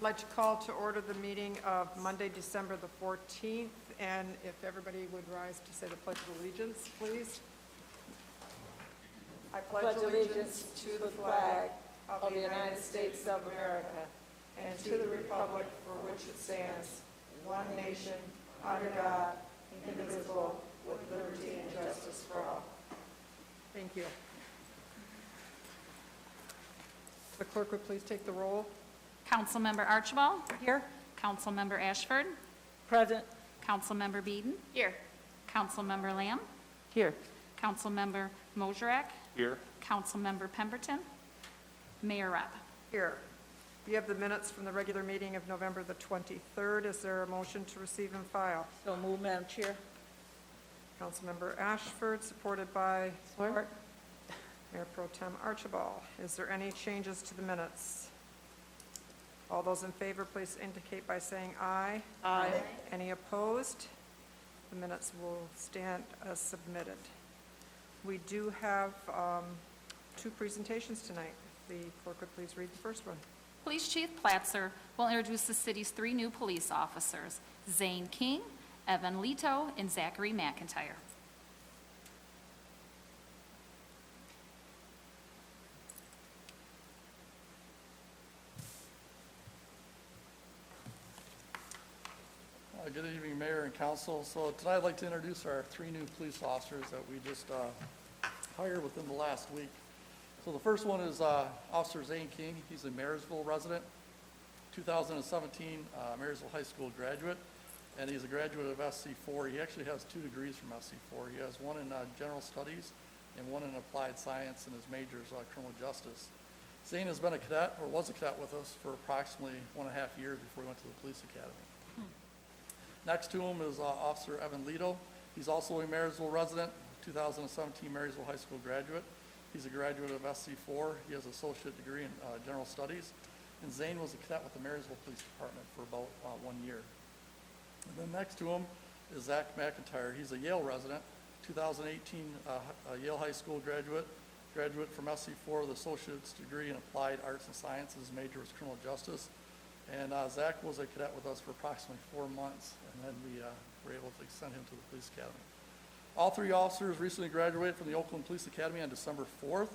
like to call to order the meeting of Monday, December the 14th, and if everybody would rise to say the Pledge of Allegiance, please. I pledge allegiance to the flag of the United States of America and to the republic for which it stands, one nation, under God, indivisible, with liberty and justice for all. Thank you. The clerk would please take the roll. Councilmember Archibald. Here. Councilmember Ashford. Present. Councilmember Beeden. Here. Councilmember Lamb. Here. Councilmember Moserak. Here. Councilmember Pemberton. Mayor Rapp. Here. We have the minutes from the regular meeting of November the 23rd. Is there a motion to receive and file? So move, Madam Chair. Councilmember Ashford, supported by Support. Mayor Pro Tem Archibald. Is there any changes to the minutes? All those in favor, please indicate by saying aye. Aye. Any opposed? The minutes will stand as submitted. We do have two presentations tonight. If the clerk would please read the first one. Police Chief Platzer will introduce the city's 3 new police officers, Zane King, Evan Leto, and Zachary McIntyre. Good evening, Mayor and Council. So tonight I'd like to introduce our 3 new police officers that we just hired within the last week. So the first one is Officer Zane King. He's a Marysville resident, 2017 Marysville High School graduate, and he's a graduate of SC4. He actually has 2 degrees from SC4. He has one in general studies and one in applied science, and his major is criminal justice. Zane has been a cadet, or was a cadet with us, for approximately 1.5 years before he went to the police academy. Next to him is Officer Evan Leto. He's also a Marysville resident, 2017 Marysville High School graduate. He's a graduate of SC4. He has an associate degree in general studies. And Zane was a cadet with the Marysville Police Department for about 1 year. And then next to him is Zach McIntyre. He's a Yale resident, 2018 Yale High School graduate from SC4 with an associate's degree in applied arts and sciences. His major was criminal justice. And Zach was a cadet with us for approximately 4 months, and then we were able to send him to the police academy. All 3 officers recently graduated from the Oakland Police Academy on December 4th,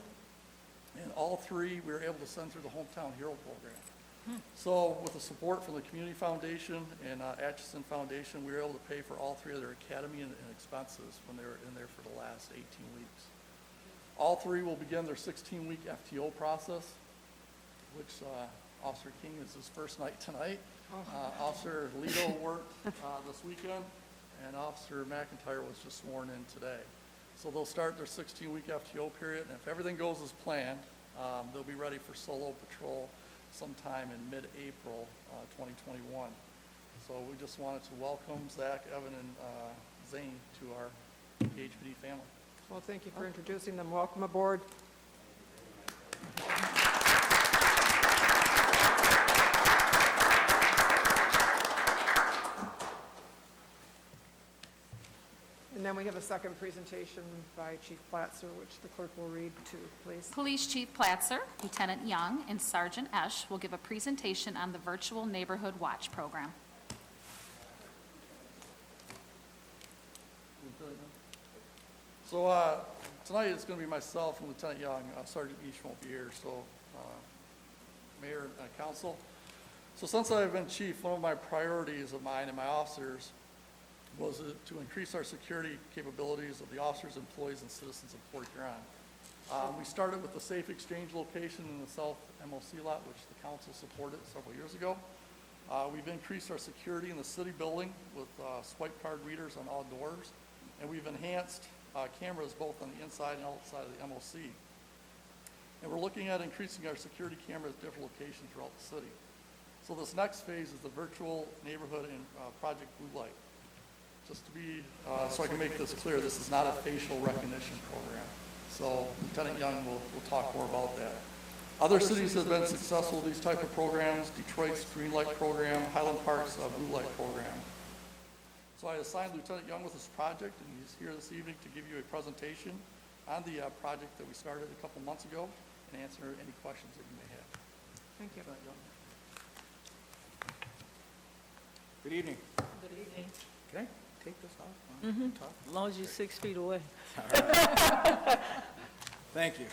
and all 3 we were able to send through the Hometown Hero program. So with the support from the Community Foundation and Atchison Foundation, we were able to pay for all 3 of their academy and expenses when they were in there for the last 18 weeks. All 3 will begin their 16-week FTO process, which Officer King is his first night tonight. Officer Leto worked this weekend, and Officer McIntyre was just sworn in today. So they'll start their 16-week FTO period, and if everything goes as planned, they'll be ready for solo patrol sometime in mid-April 2021. So we just wanted to welcome Zach, Evan, and Zane to our HPD family. Well, thank you for introducing them. Welcome aboard. And then we have a second presentation by Chief Platzer, which the clerk will read too, please. Police Chief Platzer, Lieutenant Young, and Sergeant Esch will give a presentation on the virtual Neighborhood Watch program. So tonight it's going to be myself and Lieutenant Young. Sergeant Esch won't be here, so Mayor and Council. So since I've been chief, one of my priorities of mine and my officers was to increase our security capabilities of the officers, employees, and citizens of Port Huron. We started with the safe exchange location in the South MOC lot, which the council supported several years ago. We've increased our security in the city building with swipe card readers on all doors, and we've enhanced cameras both on the inside and outside of the MOC. And we're looking at increasing our security cameras at different locations throughout the city. So this next phase is the virtual neighborhood and Project Blue Light. Just to be, so I can make this clear, this is not a facial recognition program. So Lieutenant Young will talk more about that. Other cities have been successful with these type of programs. Detroit's Green Light program, Highland Park's Blue Light program. So I assigned Lieutenant Young with this project, and he's here this evening to give you a presentation on the project that we started a couple months ago and answer any questions that you may have. Thank you. Lieutenant Young. Good evening. Good evening. Can I take this off? Talk? As long as you're 6 feet away. Thank you.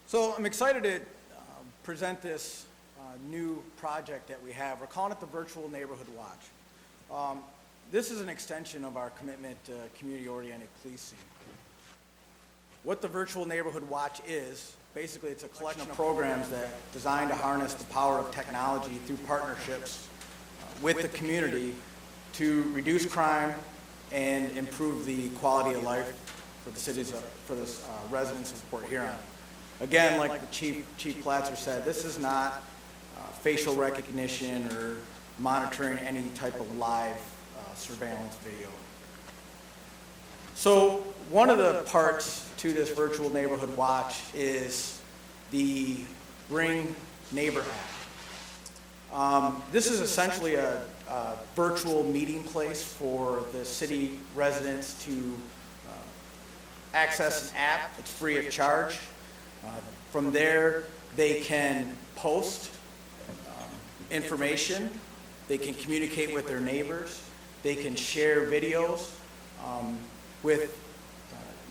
So I'm excited to present this new project that we have. We're calling it the Virtual Neighborhood Watch. This is an extension of our commitment to community-oriented policing. What the Virtual Neighborhood Watch is, basically it's a collection of programs that are designed to harness the power of technology through partnerships with the community to reduce crime and improve the quality of life for the residents of Port Huron. Again, like the Chief Platzer said, this is not facial recognition or monitoring any type of live surveillance video. So one of the parts to this Virtual Neighborhood Watch is the Ring Neighbor app. This is essentially a virtual meeting place for the city residents to access an app. It's free of charge. From there, they can post information. They can communicate with their neighbors. They can share videos with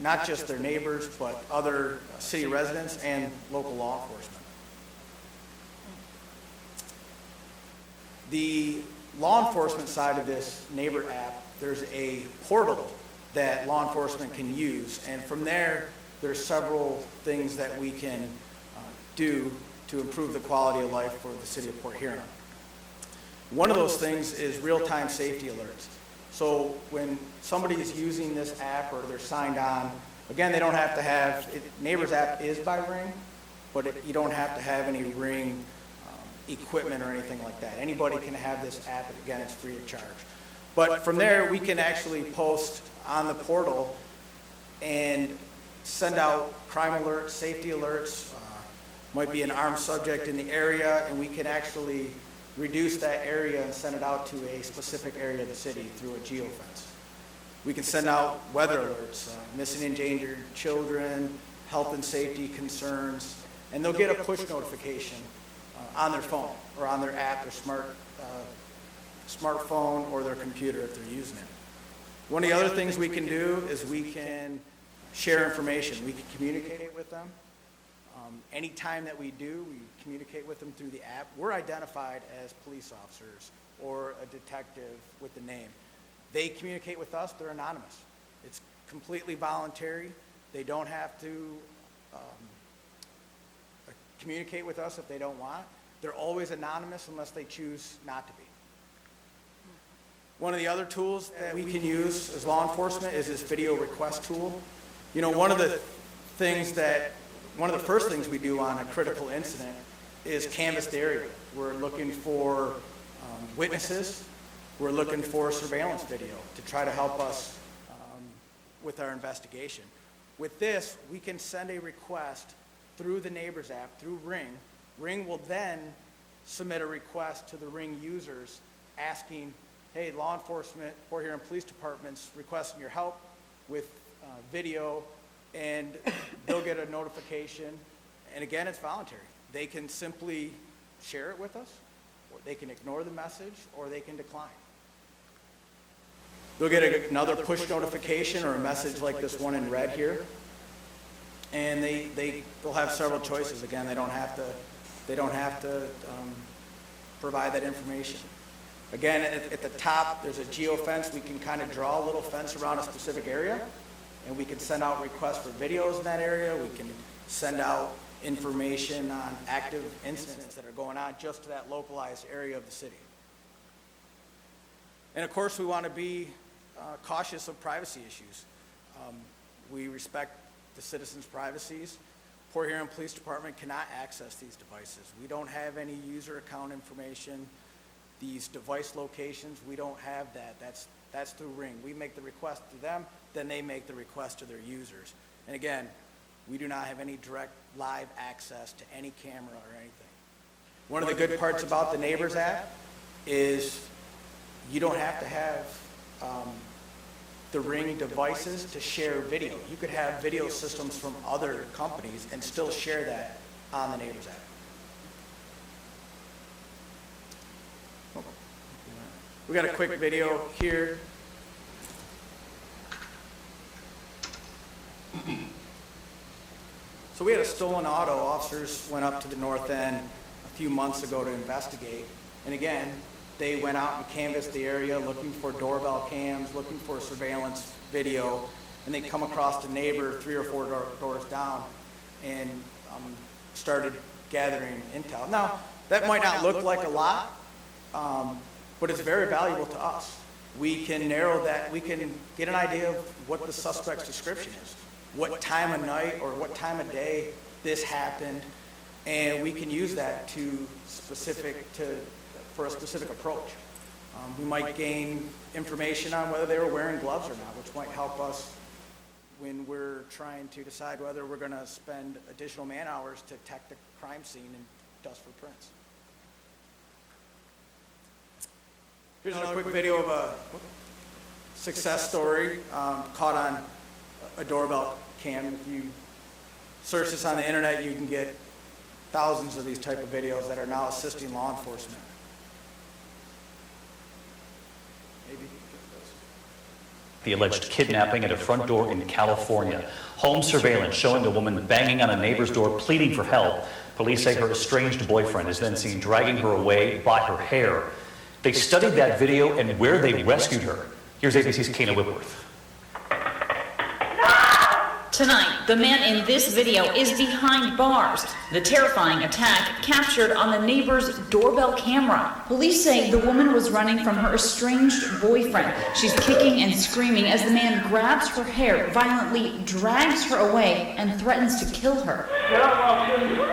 not just their neighbors, but other city residents and local law enforcement. The law enforcement side of this neighbor app, there's a portal that law enforcement can use, and from there, there's several things that we can do to improve the quality of life for the city of Port Huron. One of those things is real-time safety alerts. So when somebody is using this app or they're signed on, again, they don't have to have, Neighbors app is by Ring, but you don't have to have any Ring equipment or anything like that. Anybody can have this app, and again, it's free of charge. But from there, we can actually post on the portal and send out crime alerts, safety alerts, might be an armed subject in the area, and we can actually reduce that area and send it out to a specific area of the city through a geofence. We can send out weather alerts, missing and endangered children, health and safety concerns, and they'll get a push notification on their phone or on their app, their smartphone or their computer if they're using it. One of the other things we can do is we can share information. We can communicate with them. Anytime that we do, we communicate with them through the app. We're identified as police officers or a detective with the name. They communicate with us, they're anonymous. It's completely voluntary. They don't have to communicate with us if they don't want. They're always anonymous unless they choose not to be. One of the other tools that we can use as law enforcement is this video request tool. You know, one of the first things we do on a critical incident is canvass the area. We're looking for witnesses. We're looking for surveillance video to try to help us with our investigation. With this, we can send a request through the Neighbors app, through Ring. Ring will then submit a request to the Ring users asking, hey, law enforcement, Port Huron Police Department's requesting your help with video, and they'll get a notification. And again, it's voluntary. They can simply share it with us, or they can ignore the message, or they can decline. They'll get another push notification or a message like this one in red here, and they'll have several choices. Again, they don't have to provide that information. Again, at the top, there's a geofence. We can kind of draw a little fence around a specific area, and we can send out requests for videos in that area. We can send out information on active incidents that are going on just to that localized area of the city. And of course, we want to be cautious of privacy issues. We respect the citizens' privacies. Port Huron Police Department cannot access these devices. We don't have any user account information. These device locations, we don't have that. That's through Ring. We make the request to them, then they make the request to their users. And again, we do not have any direct live access to any camera or anything. One of the good parts about the Neighbors app is you don't have to have the Ring devices to share video. You could have video systems from other companies and still share that on the Neighbors app. We got a quick video here. So we had a stolen auto. Officers went up to the north end a few months ago to investigate. And again, they went out and canvassed the area looking for doorbell cams, looking for surveillance video, and they come across the neighbor 3 or 4 doors down and started gathering intel. Now, that might not look like a lot, but it's very valuable to us. We can narrow that, we can get an idea of what the suspect's description is, what time of night or what time of day this happened, and we can use that for a specific approach. We might gain information on whether they were wearing gloves or not, which might help us when we're trying to decide whether we're going to spend additional man hours to detect the crime scene and dust for prints. Here's another quick video of a success story caught on a doorbell cam. If you search this on the internet, you can get thousands of these type of videos that are now assisting law enforcement. The alleged kidnapping at a front door in California. Home surveillance showing a woman banging on a neighbor's door pleading for help. Police say her estranged boyfriend is then seen dragging her away by her hair. They studied that video and where they rescued her. Here's ABC's Kana Whitworth. Tonight, the man in this video is behind bars. The terrifying attack captured on the neighbor's doorbell camera. Police say the woman was running from her estranged boyfriend. She's kicking and screaming as the man grabs her hair, violently drags her away, and threatens to kill her.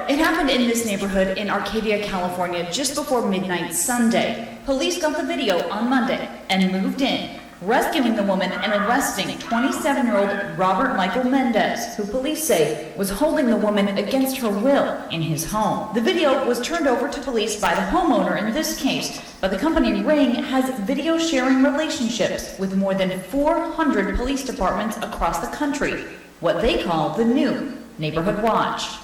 It happened in this neighborhood in Arcadia, California, just before midnight Sunday. Police got the video on Monday and moved in, rescuing the woman and arresting 27-year-old Robert Michael Mendez, who police say was holding the woman against her will in his home. The video was turned over to police by the homeowner in this case, but the company Ring has video sharing relationships with more than 400 police departments across the country, what they call the new Neighborhood Watch.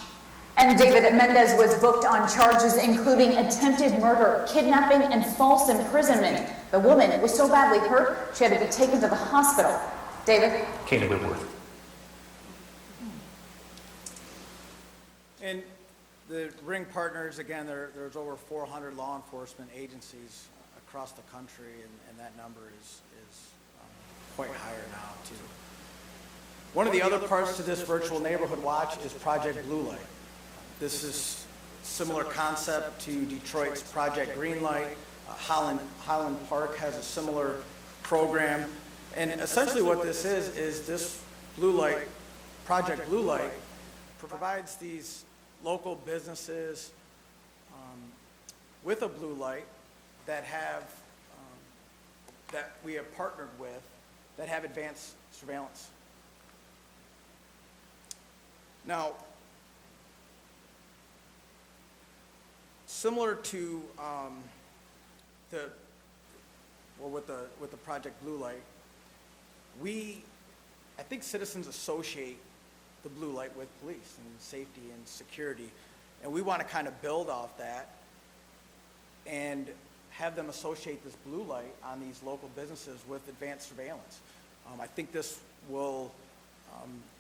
And David Mendez was booked on charges including attempted murder, kidnapping, and false imprisonment. The woman was so badly hurt, she had to be taken to the hospital. David? Kana Whitworth. And the Ring partners, again, there's over 400 law enforcement agencies across the country, and that number is quite higher now, too. One of the other parts to this virtual neighborhood watch is Project Blue Light. This is similar concept to Detroit's Project Greenlight. Highland Park has a similar program. And essentially what this is this Blue Light, Project Blue Light, provides these local businesses with a blue light that we have partnered with that have advanced surveillance. Now, similar to with the Project Blue Light, I think citizens associate the blue light with police and safety and security, and we want to kind of build off that and have them associate this blue light on these local businesses with advanced surveillance. I think this will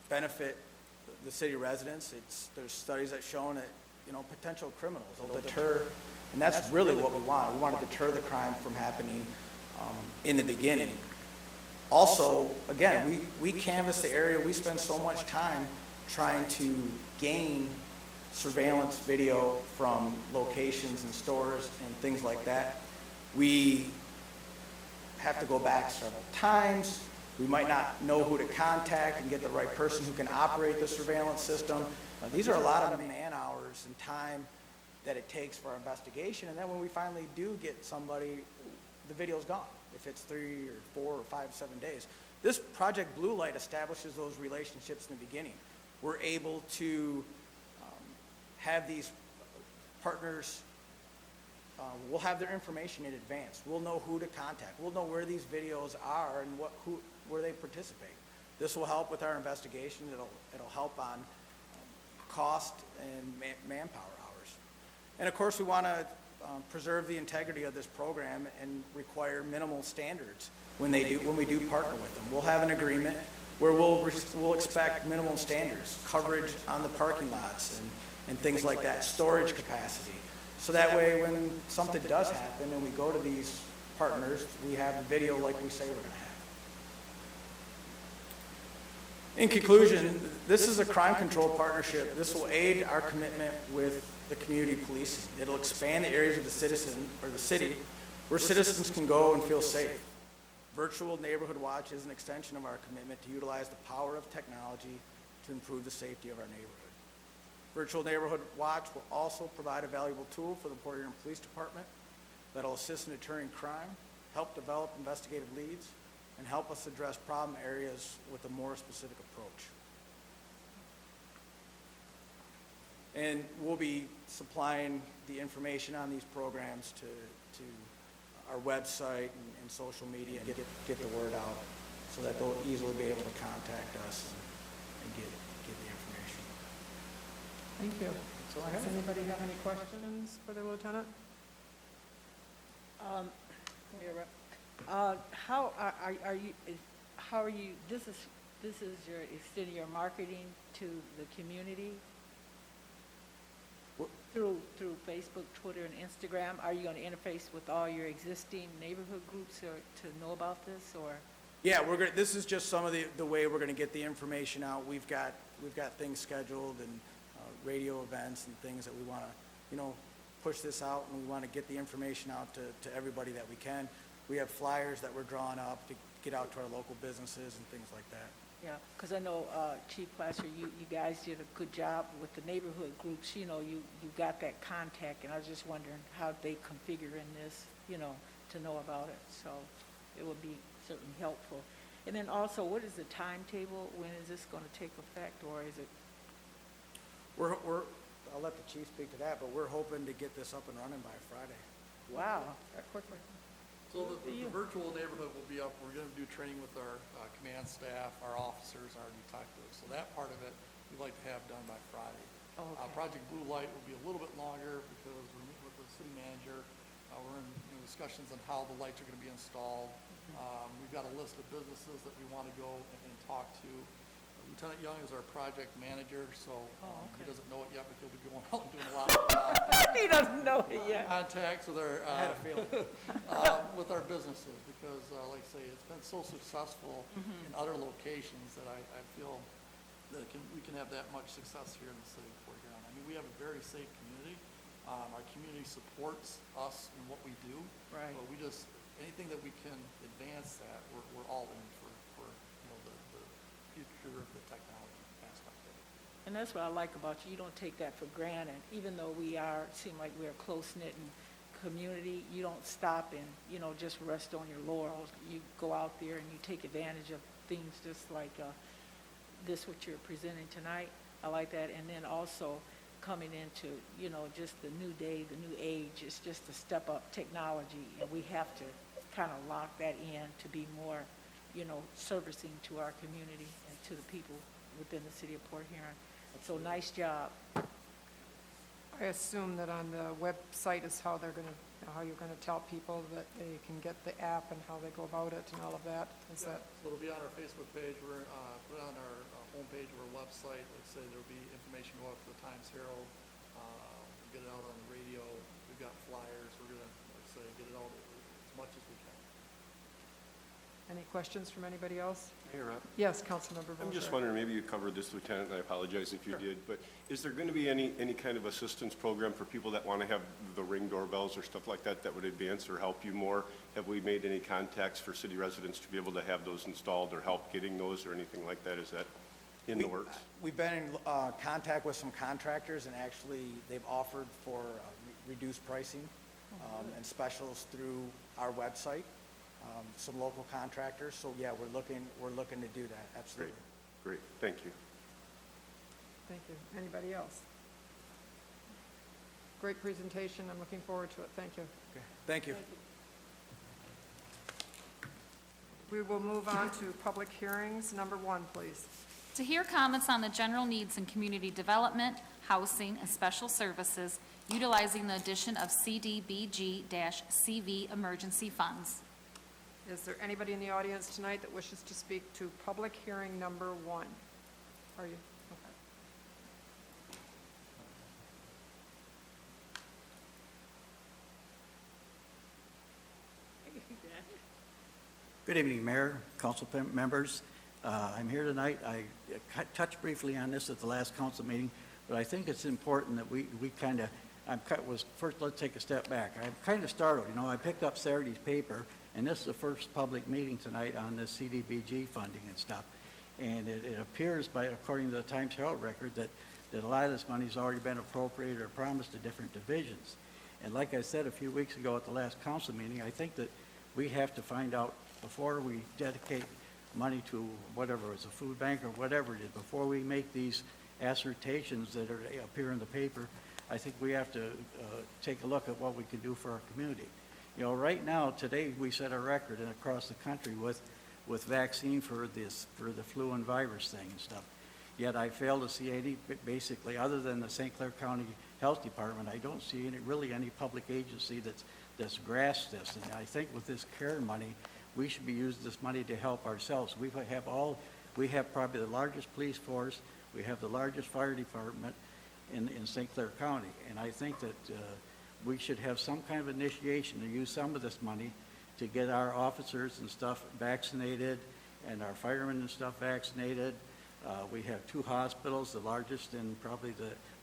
benefit the city residents. There's studies that shown that potential criminals will deter, and that's really what we want. We want to deter the crime from happening in the beginning. Also, again, we canvass the area. We spend so much time trying to gain surveillance video from locations and stores and things like that. We have to go back several times. We might not know who to contact and get the right person who can operate the surveillance system. These are a lot of man hours and time that it takes for our investigation. And then when we finally do get somebody, the video's gone. If it's 3 or 4 or 5, 7 days. This Project Blue Light establishes those relationships in the beginning. We're able to have these partners, we'll have their information in advance. We'll know who to contact. We'll know where these videos are and where they participate. This will help with our investigation. It'll help on cost and manpower hours. And of course, we want to preserve the integrity of this program and require minimal standards when we do partner with them. We'll have an agreement where we'll expect minimal standards, coverage on the parking lots and things like that, storage capacity. So that way, when something does happen and we go to these partners, we have a video like we say we're going to have. In conclusion, this is a crime control partnership. This will aid our commitment with the community policing. It'll expand the areas of the city where citizens can go and feel safe. Virtual Neighborhood Watch is an extension of our commitment to utilize the power of technology to improve the safety of our neighborhood. Virtual Neighborhood Watch will also provide a valuable tool for the Port Huron Police Department that will assist in deterring crime, help develop investigative leads, and help us address problem areas with a more specific approach. And we'll be supplying the information on these programs to our website and social media and get the word out so that they'll easily be able to contact us and get the information. Thank you. Does anybody have any questions for the lieutenant? How are you, this is your extending your marketing to the community through Facebook, Twitter, and Instagram? Are you going to interface with all your existing neighborhood groups to know about this, or? Yeah, this is just some of the way we're gonna get the information out. We've got things scheduled and radio events and things that we wanna, push this out, and we wanna get the information out to everybody that we can. We have flyers that we're drawing up to get out to our local businesses and things like that. Yeah, because I know, Chief Placer, you guys did a good job with the neighborhood groups. You got that contact, and I was just wondering how they configure in this, to know about it. So it would be certainly helpful. And then also, what is the timetable? When is this going to take effect, or is it? I'll let the chief speak to that, but we're hoping to get this up and running by Friday. Wow, that quickly. So the virtual neighborhood will be up. We're going to do training with our command staff, our officers, our detectives. So that part of it, we'd like to have done by Friday. Oh, okay. Project Blue Light will be a little bit longer because we're meeting with the city manager. We're in discussions on how the lights are going to be installed. We've got a list of businesses that we want to go and talk to. Lieutenant Young is our project manager, so he doesn't know it yet, but he'll be going out and doing a lot of He doesn't know it yet. contacts with our I had a feeling. with our businesses, because like I say, it's been so successful in other locations that I feel that we can have that much success here in the city of Port Huron. I mean, we have a very safe community. Our community supports us in what we do. Right. But anything that we can advance that, we're all in for the future of the technology aspect of it. And that's what I like about you. You don't take that for granted. Even though seem like we're a close-knit community, you don't stop and, just rest on your laurels. You go out there and you take advantage of things just like this, what you're presenting tonight. I like that. And then also coming into, just the new day, the new age, it's just a step up technology. And we have to kind of lock that in to be more, servicing to our community and to the people within the city of Port Huron. So nice job. I assume that on the website is how you're gonna tell people that they can get the app and how they go about it and all of that. Is that? So it'll be on our Facebook page. We're put it on our homepage of our website. Like I say, there'll be information go out to the Times Herald. We'll get it out on the radio. We've got flyers. We're gonna, like I say, get it out as much as we can. Any questions from anybody else? Hey, Rob. Yes, Councilmember Bowser. I'm just wondering, maybe you covered this, Lieutenant, and I apologize if you did, but is there going to be any kind of assistance program for people that want to have the Ring doorbells or stuff like that would advance or help you more? Have we made any contacts for city residents to be able to have those installed or help getting those or anything like that? Is that in the works? We've been in contact with some contractors, and actually they've offered for reduced pricing and specials through our website. Some local contractors, so yeah, we're looking to do that, absolutely. Great, thank you. Thank you. Anybody else? Great presentation. I'm looking forward to it. Thank you. Okay. Thank you. We will move on to public hearings. Number 1, please. To hear comments on the general needs and community development, Housing, and Special Services, utilizing the addition of CDBG-CV emergency funds. Is there anybody in the audience tonight that wishes to speak to public hearing number 1? Are you? Okay. Good evening, Mayor, council members. I'm here tonight. I touched briefly on this at the last council meeting, but I think it's important that we kind of, first, let's take a step back. I'm kind of startled, I picked up Saturday's paper, and this is the first public meeting tonight on the CDBG funding and stuff. And it appears according to the Times Herald record, that a lot of this money's already been appropriated or promised to different divisions. And like I said a few weeks ago at the last council meeting, I think that we have to find out before we dedicate money to whatever, it's a food bank or whatever it is, before we make these assertions that appear in the paper, I think we have to take a look at what we can do for our community. Right now, today, we set a record across the country with vaccine for the flu and virus thing and stuff. Yet I fail to see any, basically, other than the St. Clair County Health Department, I don't see any public agency that's grasped this. And I think with this CARE money, we should be using this money to help ourselves. We have probably the largest police force, we have the largest fire department in St. Clair County. And I think that we should have some kind of initiation to use some of this money to get our officers and stuff vaccinated and our firemen and stuff vaccinated. We have 2 hospitals, the largest in probably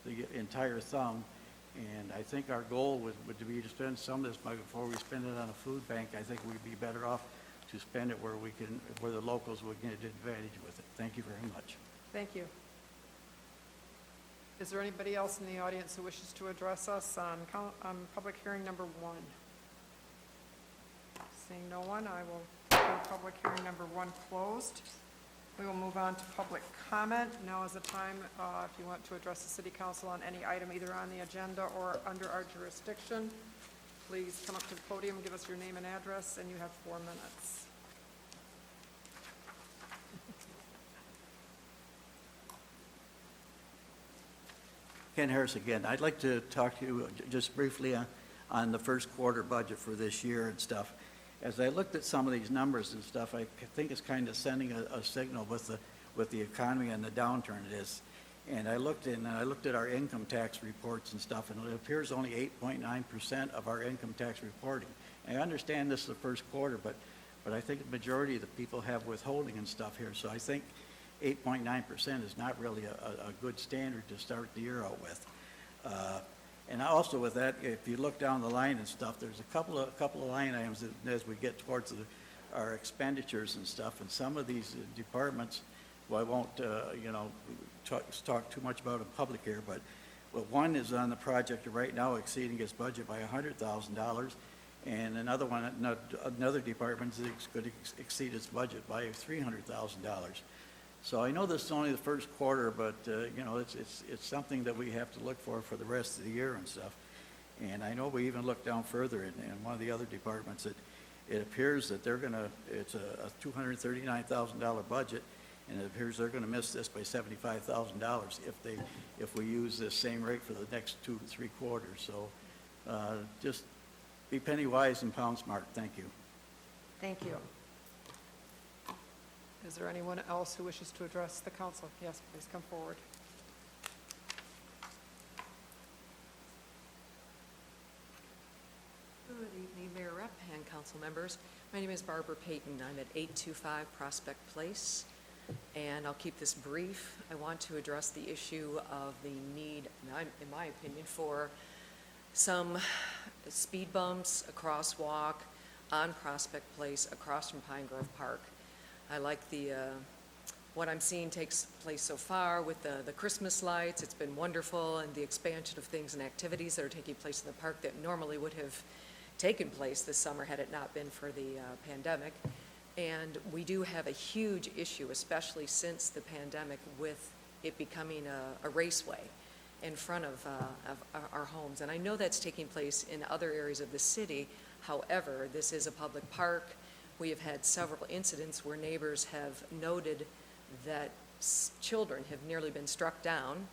the entire thumb. And I think our goal would be to spend some of this money before we spend it on a food bank. I think we'd be better off to spend it where the locals would get an advantage with it. Thank you very much. Thank you. Is there anybody else in the audience who wishes to address us on public hearing number 1? Seeing no one, I will declare public hearing number 1 closed. We will move on to public comment. Now is the time if you want to address the city council on any item either on the agenda or under our jurisdiction. Please come up to the podium, give us your name and address, and you have 4 minutes. Ken Harris again. I'd like to talk to you just briefly on the first quarter budget for this year and stuff. As I looked at some of these numbers and stuff, I think it's kind of sending a signal with the economy and the downturn it is. And I looked at our income tax reports and stuff, and it appears only 8.9% of our income tax reporting. And I understand this is the first quarter, but I think the majority of the people have withholding and stuff here. So I think 8.9% is not really a good standard to start the year out with. And also with that, if you look down the line and stuff, there's a couple of line items that, as we get towards our expenditures and stuff, and some of these departments, well, I won't talk too much about in public here, but one is on the project right now exceeding its budget by $100,000, and another department is going to exceed its budget by $300,000. So I know this is only the first quarter, but it's something that we have to look for the rest of the year and stuff. And I know we even looked down further in one of the other departments that it appears that it's a $239,000 budget, and it appears they're going to miss this by $75,000 if we use this same rate for the next 2 to 3 quarters. So just be penny wise and pound smart. Thank you. Thank you. Is there anyone else who wishes to address the council? Yes, please come forward. Good evening, Mayor Rep and council members. My name is Barbara Payton. I'm at 825 Prospect Place, and I'll keep this brief. I want to address the issue of the need, in my opinion, for some speed bumps, a crosswalk on Prospect Place across from Pine Grove Park. I like what I'm seeing takes place so far with the Christmas lights. It's been wonderful, and the expansion of things and activities that are taking place in the park that normally would have taken place this summer had it not been for the pandemic. And we do have a huge issue, especially since the pandemic, with it becoming a raceway in front of our homes. And I know that's taking place in other areas of the city. However, this is a public park. We have had several incidents where neighbors have noted that children have nearly been struck down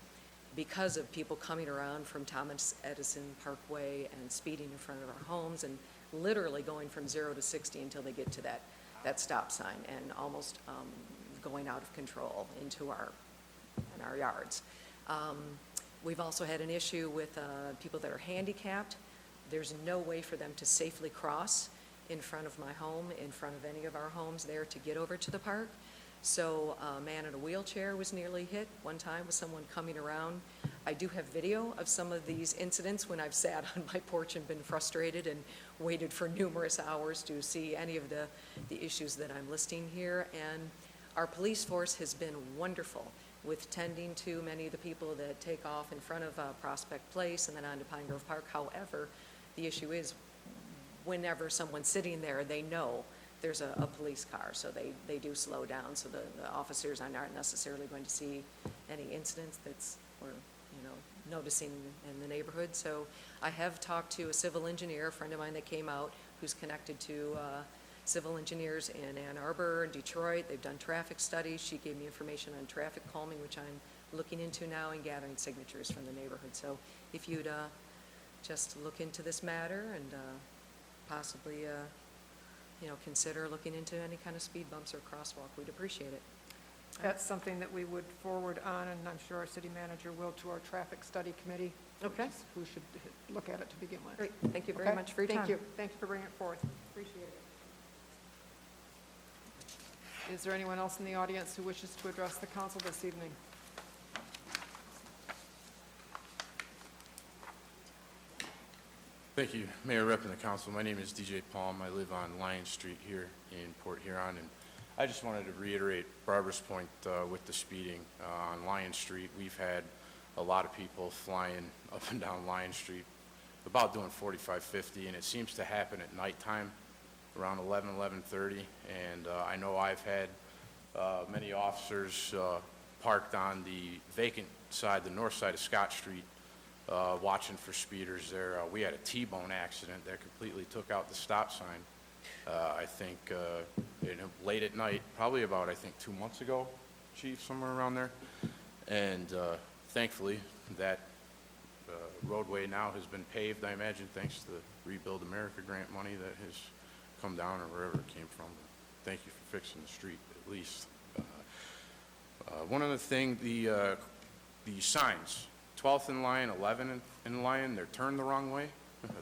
because of people coming around from Thomas Edison Parkway and speeding in front of our homes and literally going from 0 to 60 until they get to that stop sign and almost going out of control into in our yards. We've also had an issue with people that are handicapped. There's no way for them to safely cross in front of my home, in front of any of our homes there to get over to the park. So a man in a wheelchair was nearly hit one time with someone coming around. I do have video of some of these incidents when I've sat on my porch and been frustrated and waited for numerous hours to see any of the issues that I'm listing here. And our police force has been wonderful with tending to many of the people that take off in front of Prospect Place and then on to Pine Grove Park. However, the issue is whenever someone's sitting there, they know there's a police car, so they do slow down, so the officers aren't necessarily going to see any incidents that's, or, noticing in the neighborhood. So I have talked to a civil engineer, a friend of mine that came out, who's connected to civil engineers in Ann Arbor, Detroit. They've done traffic studies. She gave me information on traffic calming, which I'm looking into now and gathering signatures from the neighborhood. So if you'd just look into this matter and possibly, consider looking into any kind of speed bumps or crosswalk, we'd appreciate it. That's something that we would forward on, and I'm sure our city manager will, to our traffic study committee. Okay. Who should look at it to begin with. Great. Thank you very Okay? much for your time. Thank you. Thank you for bringing it forth. Appreciate it. Is there anyone else in the audience who wishes to address the council this evening? Thank you, Mayor, Rep, and the council. My name is DJ Palm. I live on Lion Street here in Port Huron, and I just wanted to reiterate Barbara's point with the speeding on Lion Street. We've had a lot of people flying up and down Lion Street about doing 45, 50, and it seems to happen at nighttime around 11, 11:30, and I know I've had many officers parked on the vacant side, the north side of Scott Street, watching for speeders there. We had a T-bone accident that completely took out the stop sign, I think, late at night, probably about, 2 months ago, Chief, somewhere around there. And thankfully, that roadway now has been paved, I imagine, thanks to the Rebuild America grant money that has come down or wherever it came from. Thank you for fixing the street, at least. One other thing, the signs. 12th in Lion, 11th in Lion, they're turned the wrong way.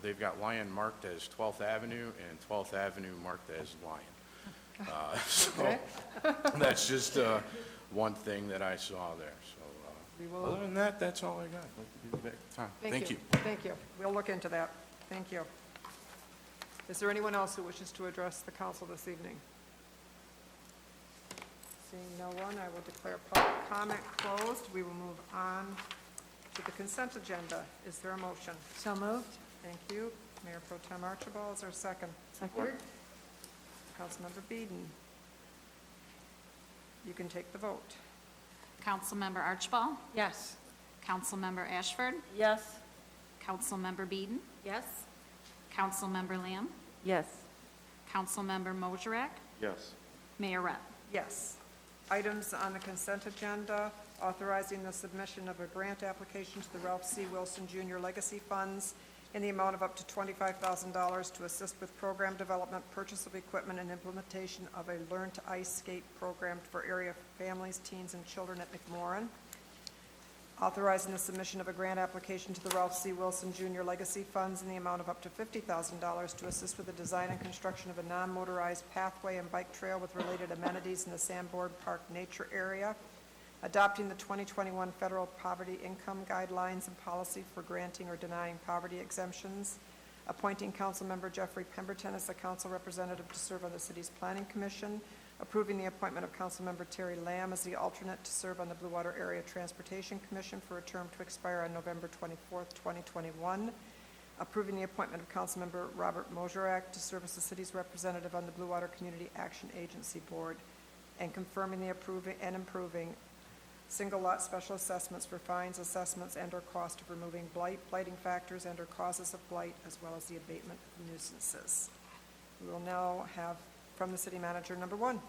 They've got Lion marked as 12th Avenue and 12th Avenue marked as Lion. So that's just one thing that I saw there. So other than that, that's all I got. I'd like to give you back the time. Thank you. Thank you. We'll look into that. Thank you. Is there anyone else who wishes to address the council this evening? Seeing no one, I will declare public comment closed. We will move on to the consent agenda. Is there a motion? So moved. Thank you. Mayor Pro Tem Archibald, is there a second? Second. Councilmember Beeden. You can take the vote. Councilmember Archibald? Yes. Councilmember Ashford? Yes. Councilmember Beeden? Yes. Councilmember Lamb? Yes. Councilmember Moserak? Yes. Mayor Rep. Yes. Items on the consent agenda, authorizing the submission of a grant application to the Ralph C. Wilson Jr. Legacy Funds in the amount of up to $25,000 to assist with program development, purchase of equipment, and implementation of a Learn to Ice Skate program for area families, teens, and children at McMorran. Authorizing the submission of a grant application to the Ralph C. Wilson Jr. Legacy Funds in the amount of up to $50,000 to assist with the design and construction of a non-motorized pathway and bike trail with related amenities in the Sandboard Park Nature Area. Adopting the 2021 Federal Poverty Income Guidelines and Policy for granting or denying poverty exemptions. Appointing Councilmember Jeffrey Pemberton as the council representative to serve on the city's Planning Commission. Approving the appointment of Councilmember Terry Lamb as the alternate to serve on the Blue Water Area Transportation Commission for a term to expire on November 24th, 2021. Approving the appointment of Councilmember Robert Moserak to serve as the city's representative on the Blue Water Community Action Agency Board. And confirming the improving single lot special assessments for fines, assessments, and/or cost of removing blight, blighting factors, and/or causes of blight, as well as the abatement of nuisances. We will now have from the city manager, number one.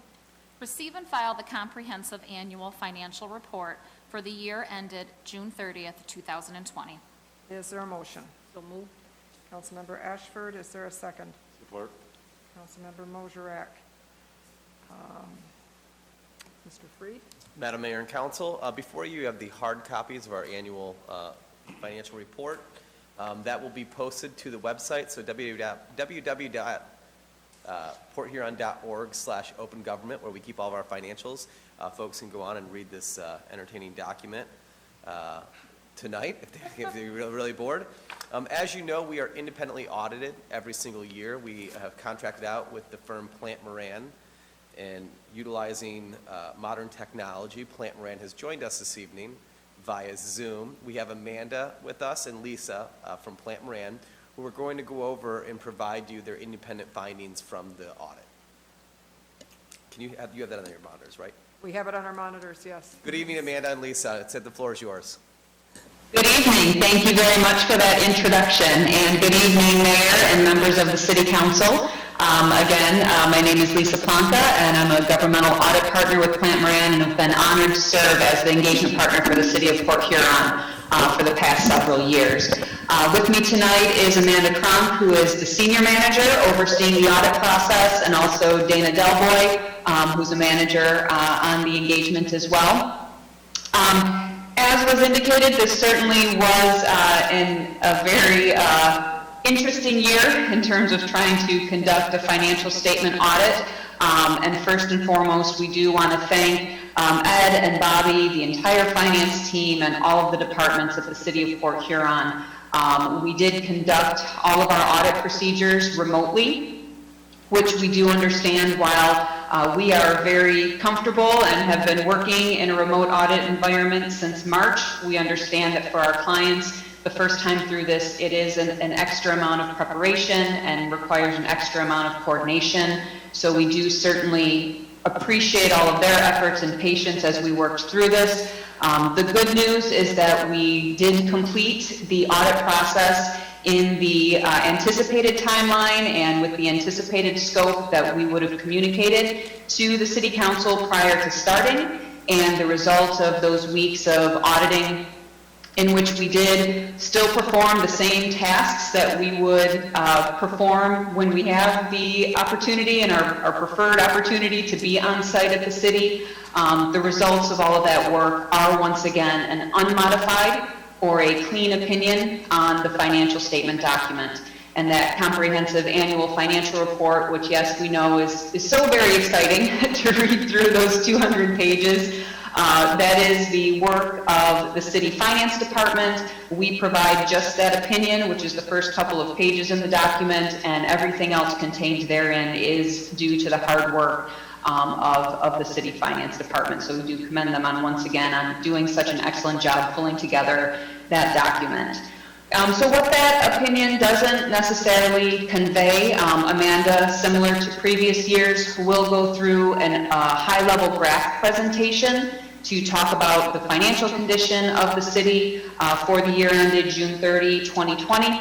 Receive and file the comprehensive annual financial report for the year ended June 30th, 2020. Is there a motion? So moved. Councilmember Ashford, is there a second? Support? Councilmember Moserak. Mr. Freed? Madam Mayor and Council, before you have the hard copies of our annual financial report. That will be posted to the website, so www.porthuron.org/open-government, where we keep all of our financials. Folks can go on and read this entertaining document tonight if they're really bored. As you know, we are independently audited every single year. We have contracted out with the firm Plant Moran, and utilizing modern technology, Plant Moran has joined us this evening via Zoom. We have Amanda with us and Lisa from Plant Moran, who are going to go over and provide you their independent findings from the audit. You have that on your monitors, right? We have it on our monitors, yes. Good evening, Amanda and Lisa. The floor is yours. Good evening. Thank you very much for that introduction. And good evening, Mayor and members of the City Council. My name is Lisa Planca, and I'm a governmental audit partner with Plant Moran, and have been honored to serve as the engagement partner for the City of Port Huron for the past several years. With me tonight is Amanda Kronk, who is the senior manager overseeing the audit process, and also Dana Delboy, who's a manager on the engagement as well. As was indicated, this certainly was a very interesting year in terms of trying to conduct a financial statement audit. And first and foremost, we do want to thank Ed and Bobby, the entire finance team, and all of the departments at the City of Port Huron. We did conduct all of our audit procedures remotely, which we do understand while we are very comfortable and have been working in a remote audit environment since March. We understand that for our clients, the first time through this, it is an extra amount of preparation and requires an extra amount of coordination. So we do certainly appreciate all of their efforts and patience as we worked through this. The good news is that we did complete the audit process in the anticipated timeline and with the anticipated scope that we would have communicated to the City Council prior to starting, and the result of those weeks of auditing in which we did still perform the same tasks that we would perform when we have the opportunity and our preferred opportunity to be on site at the city. The results of all of that work are once again an unmodified or a clean opinion on the financial statement document. And that comprehensive annual financial report, which yes, we know is so very exciting to read through those 200 pages. That is the work of the City Finance Department. We provide just that opinion, which is the first couple of pages in the document, and everything else contained therein is due to the hard work of the City Finance Department. So we do commend them once again on doing such an excellent job pulling together that document. So what that opinion doesn't necessarily convey, Amanda, similar to previous years, will go through a high-level graph presentation to talk about the financial condition of the city for the year ended June 30, 2020,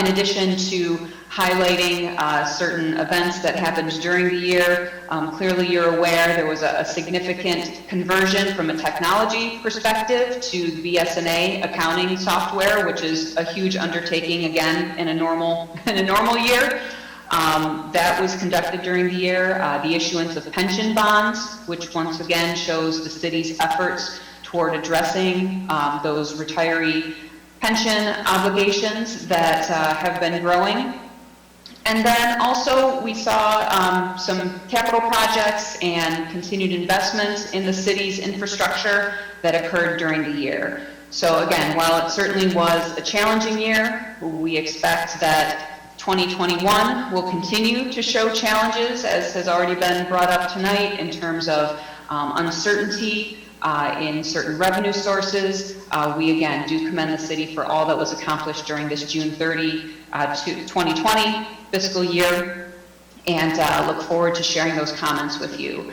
in addition to highlighting certain events that happened during the year. Clearly, you're aware there was a significant conversion from a technology perspective to BS&A accounting software, which is a huge undertaking, again, in a normal year. That was conducted during the year. The issuance of pension bonds, which once again shows the city's efforts toward addressing those retiree pension obligations that have been growing. And then also we saw some capital projects and continued investments in the city's infrastructure that occurred during the year. So again, while it certainly was a challenging year, we expect that 2021 will continue to show challenges, as has already been brought up tonight, in terms of uncertainty in certain revenue sources. We again do commend the city for all that was accomplished during this June 30, 2020 fiscal year, and look forward to sharing those comments with you.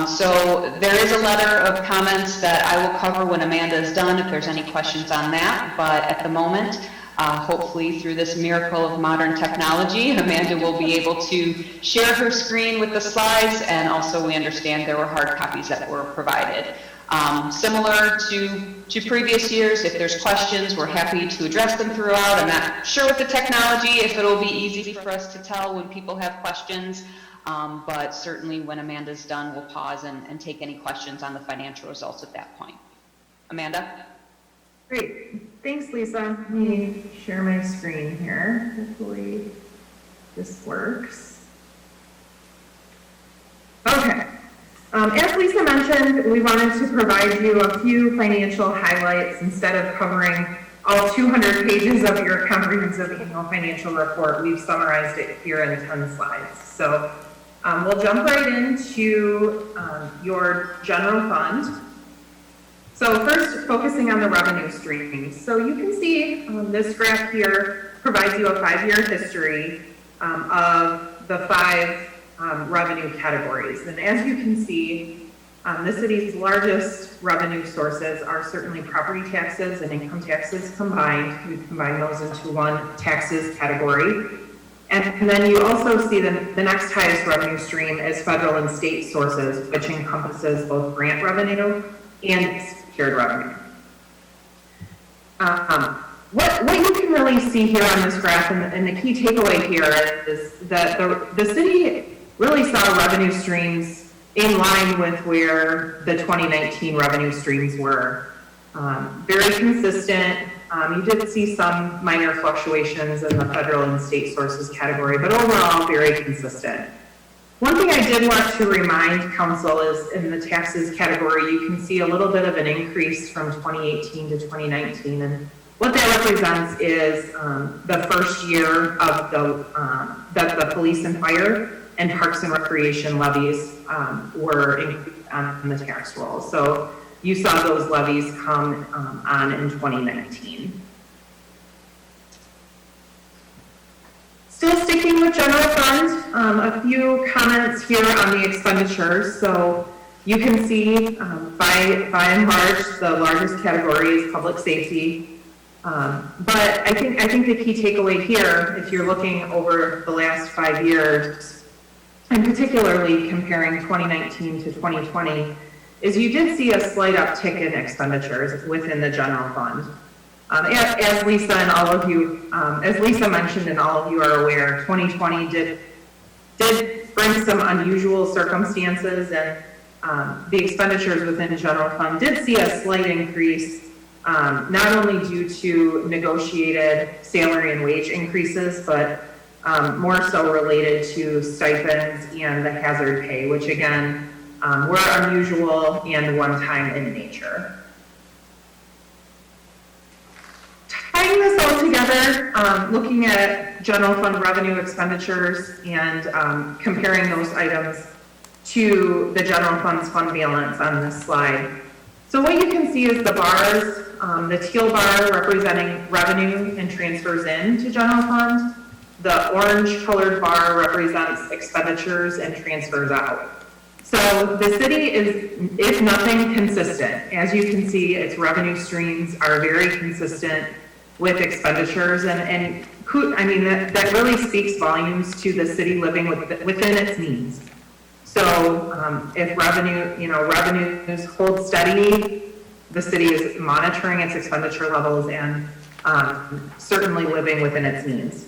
So there is a letter of comments that I will cover when Amanda is done if there's any questions on that, but at the moment, hopefully through this miracle of modern technology, Amanda will be able to share her screen with the slides, and also we understand there were hard copies that were provided. Similar to previous years, if there's questions, we're happy to address them throughout. I'm not sure with the technology if it'll be easy for us to tell when people have questions, but certainly when Amanda's done, we'll pause and take any questions on the financial results at that point. Amanda? Great. Thanks, Lisa. Let me share my screen here. Hopefully this works. Okay. As Lisa mentioned, we wanted to provide you a few financial highlights instead of covering all 200 pages of your comprehensive annual financial report. We've summarized it here in 10 slides. So we'll jump right into your general fund. So first, focusing on the revenue streams. So you can see this graph here provides you a 5-year history of the 5 revenue categories. And as you can see, the city's largest revenue sources are certainly property taxes and income taxes combined. We combine those into one taxes category. And then you also see the next highest revenue stream is federal and state sources, which encompasses both grant revenue and secured revenue. What you can really see here on this graph, and the key takeaway here is that the city really saw revenue streams in line with where the 2019 revenue streams were. Very consistent. You did see some minor fluctuations in the federal and state sources category, but overall very consistent. One thing I did want to remind council is in the taxes category, you can see a little bit of an increase from 2018 to 2019. And what that represents is the first year of the police and fire and parks and recreation levies were included on the tax roll. So you saw those levies come on in 2019. Still sticking with general fund, a few comments here on the expenditures. So you can see by and large, the largest category is public safety. But I think the key takeaway here, if you're looking over the last 5 years, and particularly comparing 2019 to 2020, is you did see a slight uptick in expenditures within the general fund. As Lisa and all of you, as Lisa mentioned and all of you are aware, 2020 did bring some unusual circumstances, and the expenditures within the general fund did see a slight increase, not only due to negotiated salary and wage increases, but more so related to stipends and the hazard pay, which again, were unusual and one-time in nature. Tying this all together, looking at general fund revenue expenditures and comparing those items to the general fund's fund balance on this slide. So what you can see is the bars, the teal bar representing revenue and transfers into general fund. The orange colored bar represents expenditures and transfers out. So the city is, if nothing, consistent. As you can see, its revenue streams are very consistent with expenditures, and I mean, that really speaks volumes to the city living within its means. So if revenues hold steady, the city is monitoring its expenditure levels and certainly living within its means.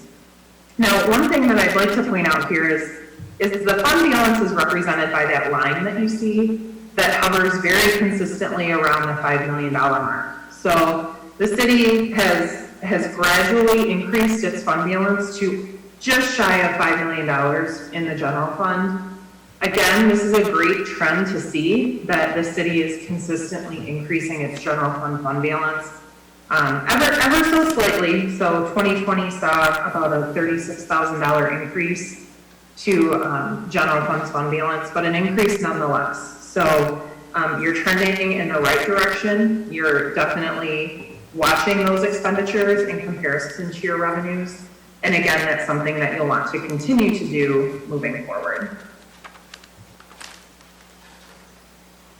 Now, one thing that I'd like to point out here is the fund balance is represented by that line that you see that hovers very consistently around the $5 million mark. So the city has gradually increased its fund balance to just shy of $5 million in the general fund. Again, this is a great trend to see that the city is consistently increasing its general fund balance. Ever so slightly. So 2020 saw about a $36,000 increase to general fund's fund balance, but an increase nonetheless. So you're trending in the right direction. You're definitely watching those expenditures in comparison to your revenues. And again, that's something that you'll want to continue to do moving forward.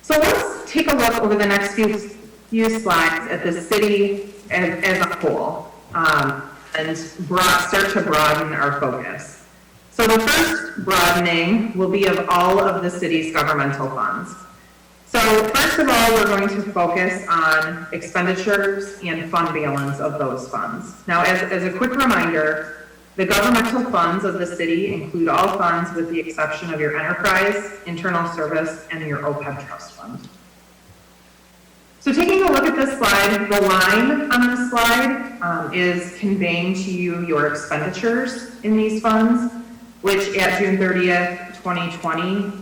So let's take a look over the next few slides at the city as a whole and start to broaden our focus. So the first broadening will be of all of the city's governmental funds. So So first of all, we're going to focus on expenditures and fund balance of those funds. Now, as a quick reminder, the governmental funds of the city include all funds with the exception of your enterprise, internal service, and your OPEB trust fund. So taking a look at this slide, the line on this slide is conveying to you your expenditures in these funds, which at June 30th, 2020,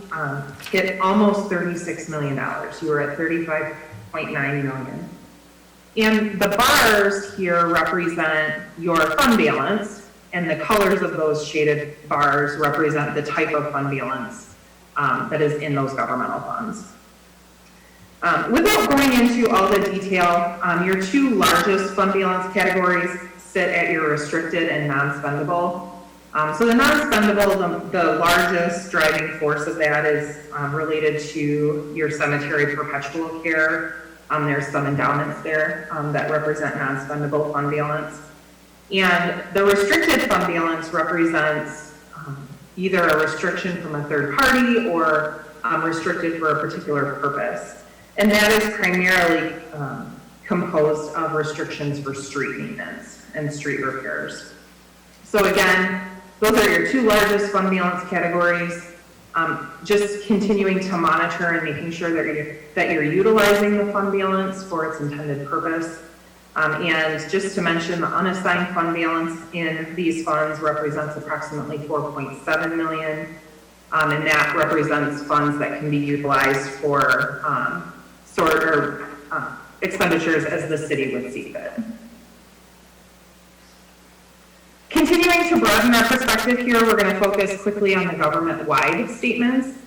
hit almost $36 million. You were at $35.9 million. And the bars here represent your fund balance, and the colors of those shaded bars represent the type of fund balance that is in those governmental funds. Without going into all the detail, your two largest fund balance categories sit at your restricted and non-spendable. So the non-spendable, the largest driving force of that is related to your cemetery perpetual care. There's some endowments there that represent non-spendable fund balance. And the restricted fund balance represents either a restriction from a third party or restricted for a particular purpose. And that is primarily composed of restrictions for street maintenance and street repairs. So again, those are your two largest fund balance categories. Just continuing to monitor and making sure that you're utilizing the fund balance for its intended purpose. And just to mention, the unassigned fund balance in these funds represents approximately $4.7 million. And that represents funds that can be utilized for expenditures as the city would see fit. Continuing to broaden our perspective here, we're going to focus quickly on the government-wide statements,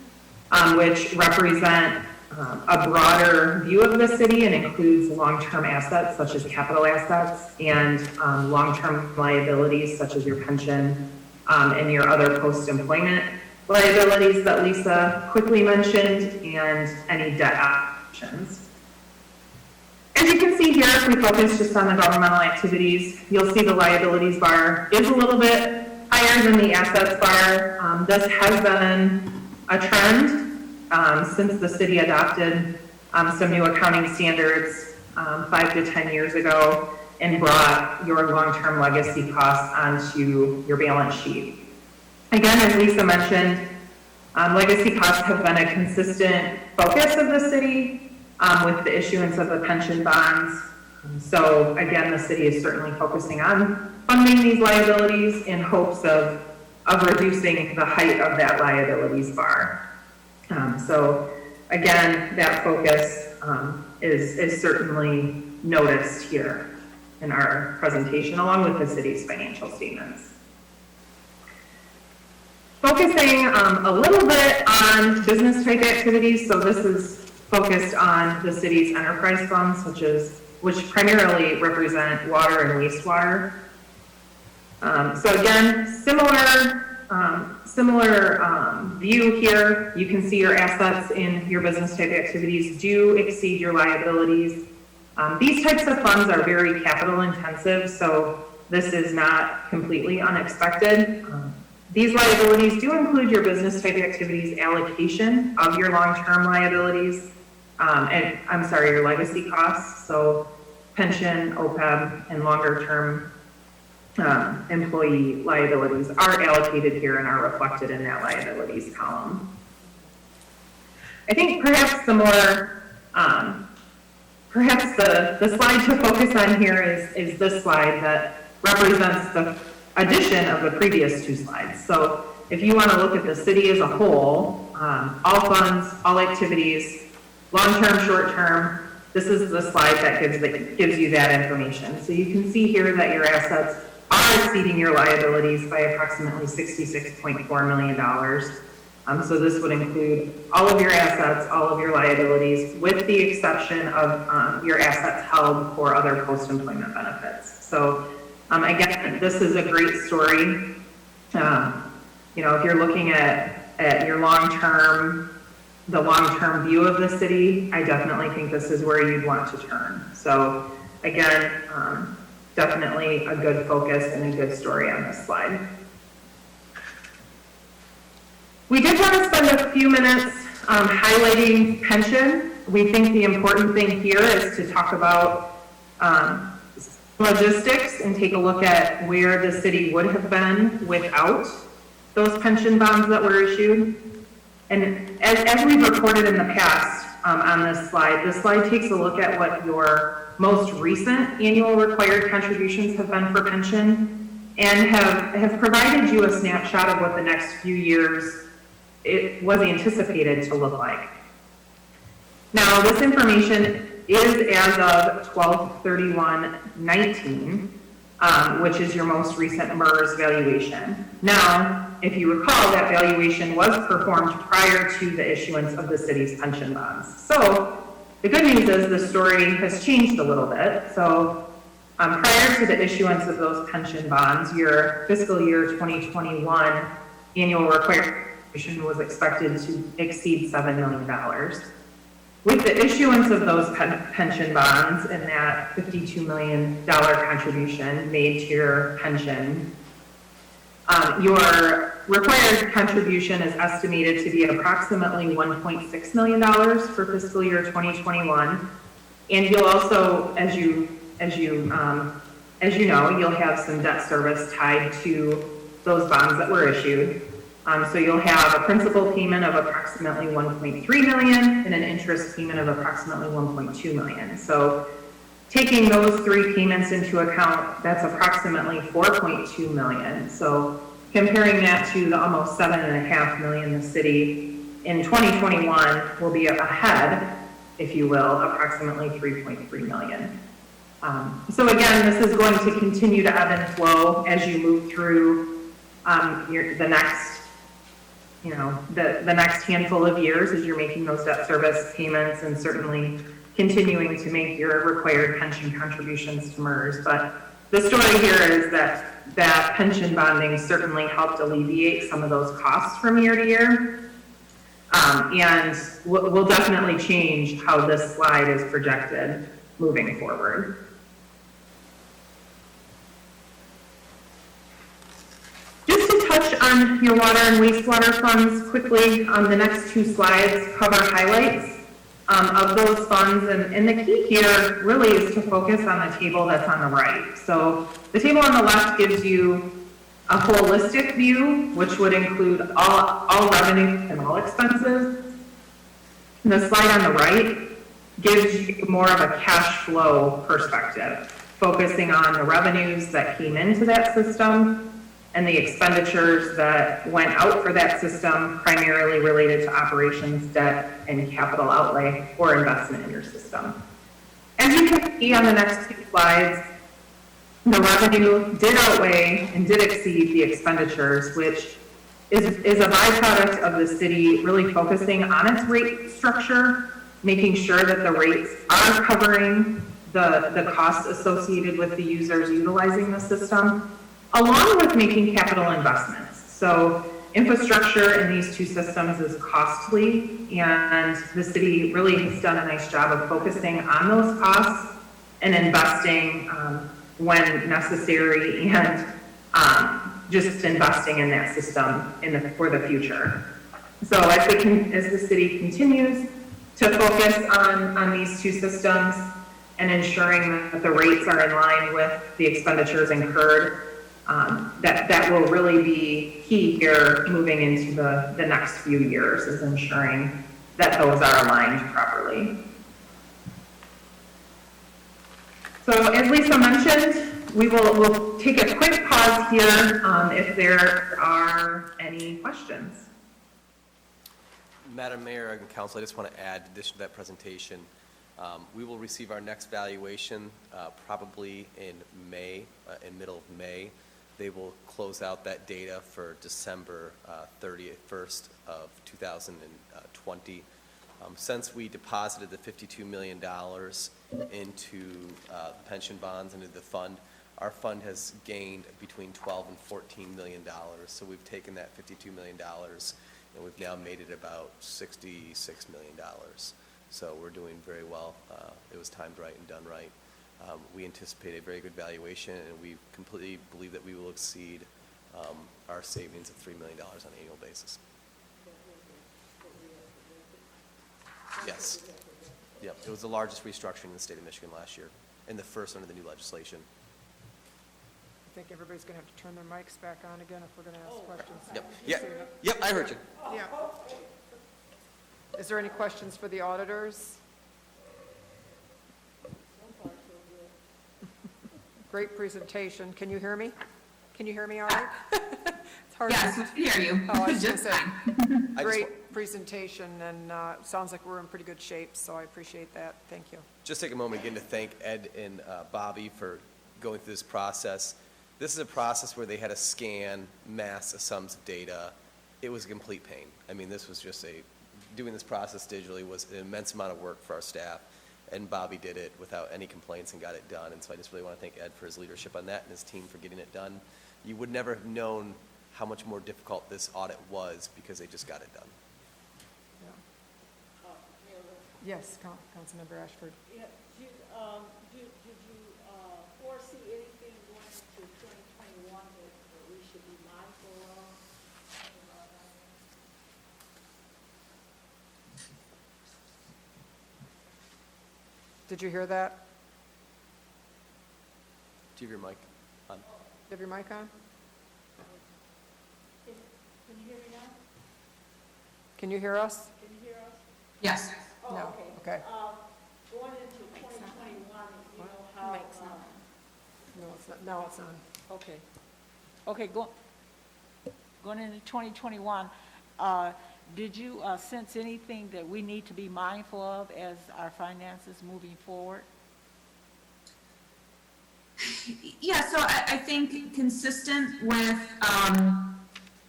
which represent a broader view of the city and includes long-term assets such as capital assets and long-term liabilities such as your pension and your other post-employment liabilities that Lisa quickly mentioned, and any debt options. As you can see here, if we focus just on the governmental activities, you'll see the liabilities bar is a little bit higher than the assets bar. This has been a trend since the city adopted some new accounting standards 5 to 10 years ago and brought your long-term legacy costs onto your balance sheet. Again, as Lisa mentioned, legacy costs have been a consistent focus of the city with the issuance of the pension bonds. So again, the city is certainly focusing on funding these liabilities in hopes of reducing the height of that liabilities bar. So again, that focus is certainly noticed here in our presentation along with the city's financial statements. Focusing a little bit on business type activities, so this is focused on the city's enterprise funds, which primarily represent water and wastewater. So again, similar view here. You can see your assets in your business type activities do exceed your liabilities. These types of funds are very capital intensive, so this is not completely unexpected. These liabilities do include your business type activities allocation of your long-term liabilities, your legacy costs, so pension, OPEB, and longer-term employee liabilities are allocated here and are reflected in that liabilities column. I think perhaps the slide to focus on here is this slide that represents the addition of the previous two slides. So if you want to look at the city as a whole, all funds, all activities, long-term, short-term, this is the slide that gives you that information. So you can see here that your assets are exceeding your liabilities by approximately $66.4 million. So this would include all of your assets, all of your liabilities, with the exception of your assets held for other post-employment benefits. So again, this is a great story. If you're looking at your the long-term view of the city, I definitely think this is where you'd want to turn. So again, definitely a good focus and a good story on this slide. We did want to spend a few minutes highlighting pension we think the important thing here is to talk about logistics and take a look at where the city would have been without those pension bonds that were issued. And as we've reported in the past on this slide takes a look at what your most recent annual required contributions have been for pension and have provided you a snapshot of what the next few years it was anticipated to look like. Now, this information is as of 12/31/19, which is your most recent MERS valuation. Now, if you recall, that valuation was performed prior to the issuance of the city's pension bonds. So the good news is the story has changed a little bit. So prior to the issuance of those pension bonds, your fiscal year 2021 annual required contribution was expected to exceed $7 million. With the issuance of those pension bonds and that $52 million contribution made to your pension, your required contribution is estimated to be approximately $1.6 million for fiscal year 2021. And you'll also, as you know, you'll have some debt service tied to those bonds that were issued. So you'll have a principal payment of approximately $1.3 million and an interest payment of approximately $1.2 million. So taking those three payments into account, that's approximately $4.2 million. So comparing that to the almost $7.5 million the city in 2021 will be ahead, if you will, approximately $3.3 million. So again, this is going to continue to ebb and flow as you move through the next handful of years as you're making those debt service payments and certainly continuing to make your required pension contributions to MERS. But the story here is that pension bonding certainly helped alleviate some of those costs from year to year. And will definitely change how this slide is projected moving forward. Just to touch on your water and wastewater funds quickly, the next two slides cover highlights of those funds, and the key here really is to focus on the table that's on the right. So the table on the left gives you a holistic view, which would include all revenue and all expenses. And the slide on the right gives you more of a cash flow perspective, focusing on the revenues that came into that system and the expenditures that went out for that system, primarily related to operations, debt, and capital outlay or investment in your system. As you can see on the next two slides, the revenue did outweigh and did exceed the expenditures, which is a byproduct of the city really focusing on its rate structure, making sure that the rates are covering the costs associated with the users utilizing the system, along with making capital investments. So infrastructure in these two systems is costly, and the city really has done a nice job of focusing on those costs and investing when necessary, and just investing in that system for the future. So as the city continues to focus on these two systems and ensuring that the rates are in line with the expenditures incurred, that will really be key here moving into the next few years, is ensuring that those are aligned properly. So as Lisa mentioned, we'll take a quick pause here if there are any questions. Madam Mayor and Council, I just want to add, in addition to that presentation, we will receive our next valuation probably in May, in middle of May. They will close out that data for December 31st of 2020. Since we deposited the $52 million into pension bonds, into the fund, our fund has gained between $12 and $14 million. So we've taken that $52 million and we've now made it about $66 million. So we're doing very well. It was timed right and done right. We anticipate a very good valuation, and we completely believe that we will exceed our savings of $3 million on an annual basis. Yes. Yep, it was the largest restructuring in the state of Michigan last year, and the first under the new legislation. I think everybody's going to have to turn their mics back on again if we're going to ask questions. Yep, I heard you. Yeah. Is there any questions for the auditors? Great presentation. Can you hear me? Can you hear me all right? It's hard Yes, to- I can hear you. Oh, I was gonna Just say, fine. great presentation, and sounds like we're in pretty good shape, so I appreciate that. Thank you. Just take a moment again to thank Ed and Bobby for going through this process. This is a process where they had to scan mass sums of data. It was a complete pain. I mean, this was just doing this process digitally was an immense amount of work for our staff, and Bobby did it without any complaints and got it done. And so I just really want to thank Ed for his leadership on that and his team for getting it done. You would never have known how much more difficult this audit was because they just got it done. Yes, Councilmember Ashford. Yeah, did you foresee anything going into 2021 that we should be mindful of? Did you hear that? Do you have your mic on? Do you have your mic on? Can you hear me now? Can you hear us? Can you hear us? Yes. Oh, No. Okay. Going into 2021, you know how. No, it's not. Now it's on. Okay. Okay, going into 2021, did you sense anything that we need to be mindful of as our finances moving forward? Yeah, so I think consistent with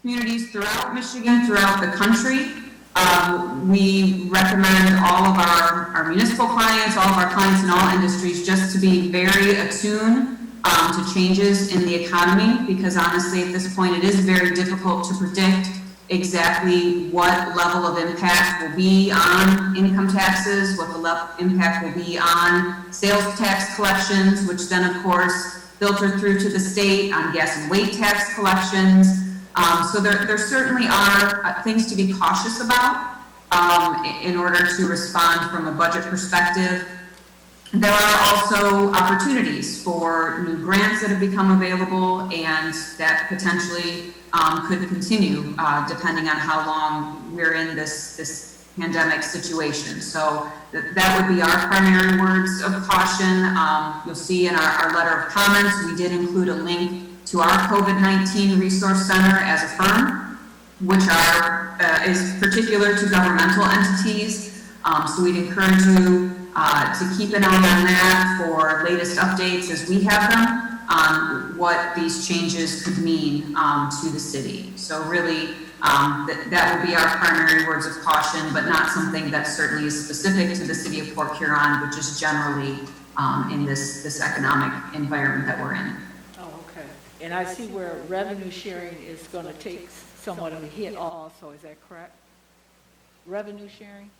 communities throughout Michigan, throughout the country, we recommend all of our municipal clients, all of our clients in all industries, just to be very attuned to changes in the economy, because honestly, at this point, it is very difficult to predict exactly what level of impact will be on income taxes, what the impact will be on sales tax collections, which then, of course, filter through to the state on gas and weight tax collections. So there certainly are things to be cautious about in order to respond from a budget perspective. There are also opportunities for new grants that have become available and that potentially could continue depending on how long we're in this pandemic situation. So that would be our primary words of caution. You'll see in our letter of comments, we did include a link to our COVID-19 Resource Center as a firm, which is particular to governmental entities. So we'd encourage you to keep an eye on that for latest updates as we have them on what these changes could mean to the city. So really, that would be our primary words of caution, but not something that certainly is specific to the city of Port Huron, but just generally in this economic environment that we're in. Oh, okay. And I see where revenue sharing is going to take somewhat of a hit also, is that correct? Revenue sharing?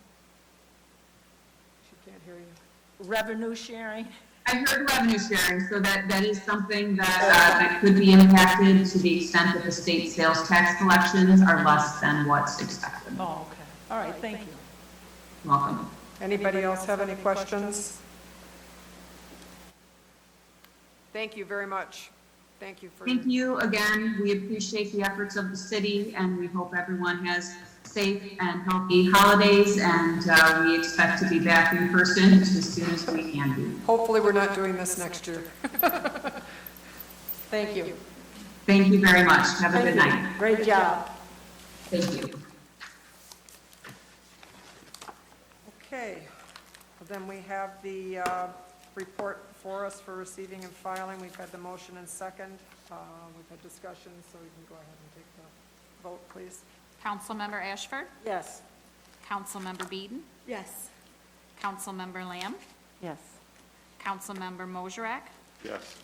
She can't hear you. Revenue sharing? I heard revenue sharing, so that is something that could be impacted to the extent that the state sales tax collections are less than what's expected. Oh, okay. All right, thank you. Welcome. Anybody else have any questions? Thank you very much. Thank you for. Thank you again. We appreciate the efforts of the city, and we hope everyone has safe and healthy holidays, and we expect to be back in person just as soon as we can be. Hopefully, we're not doing this next year. Thank you. Thank you very much. Have a good night. Great job. Thank you. Okay, well, then we have the report for us for receiving and filing. We've had the motion and second. We've had discussion, so we can go ahead and take the vote, please. Councilmember Ashford? Yes. Councilmember Beeden? Yes. Councilmember Lamb? Yes. Councilmember Mosherak? Yes.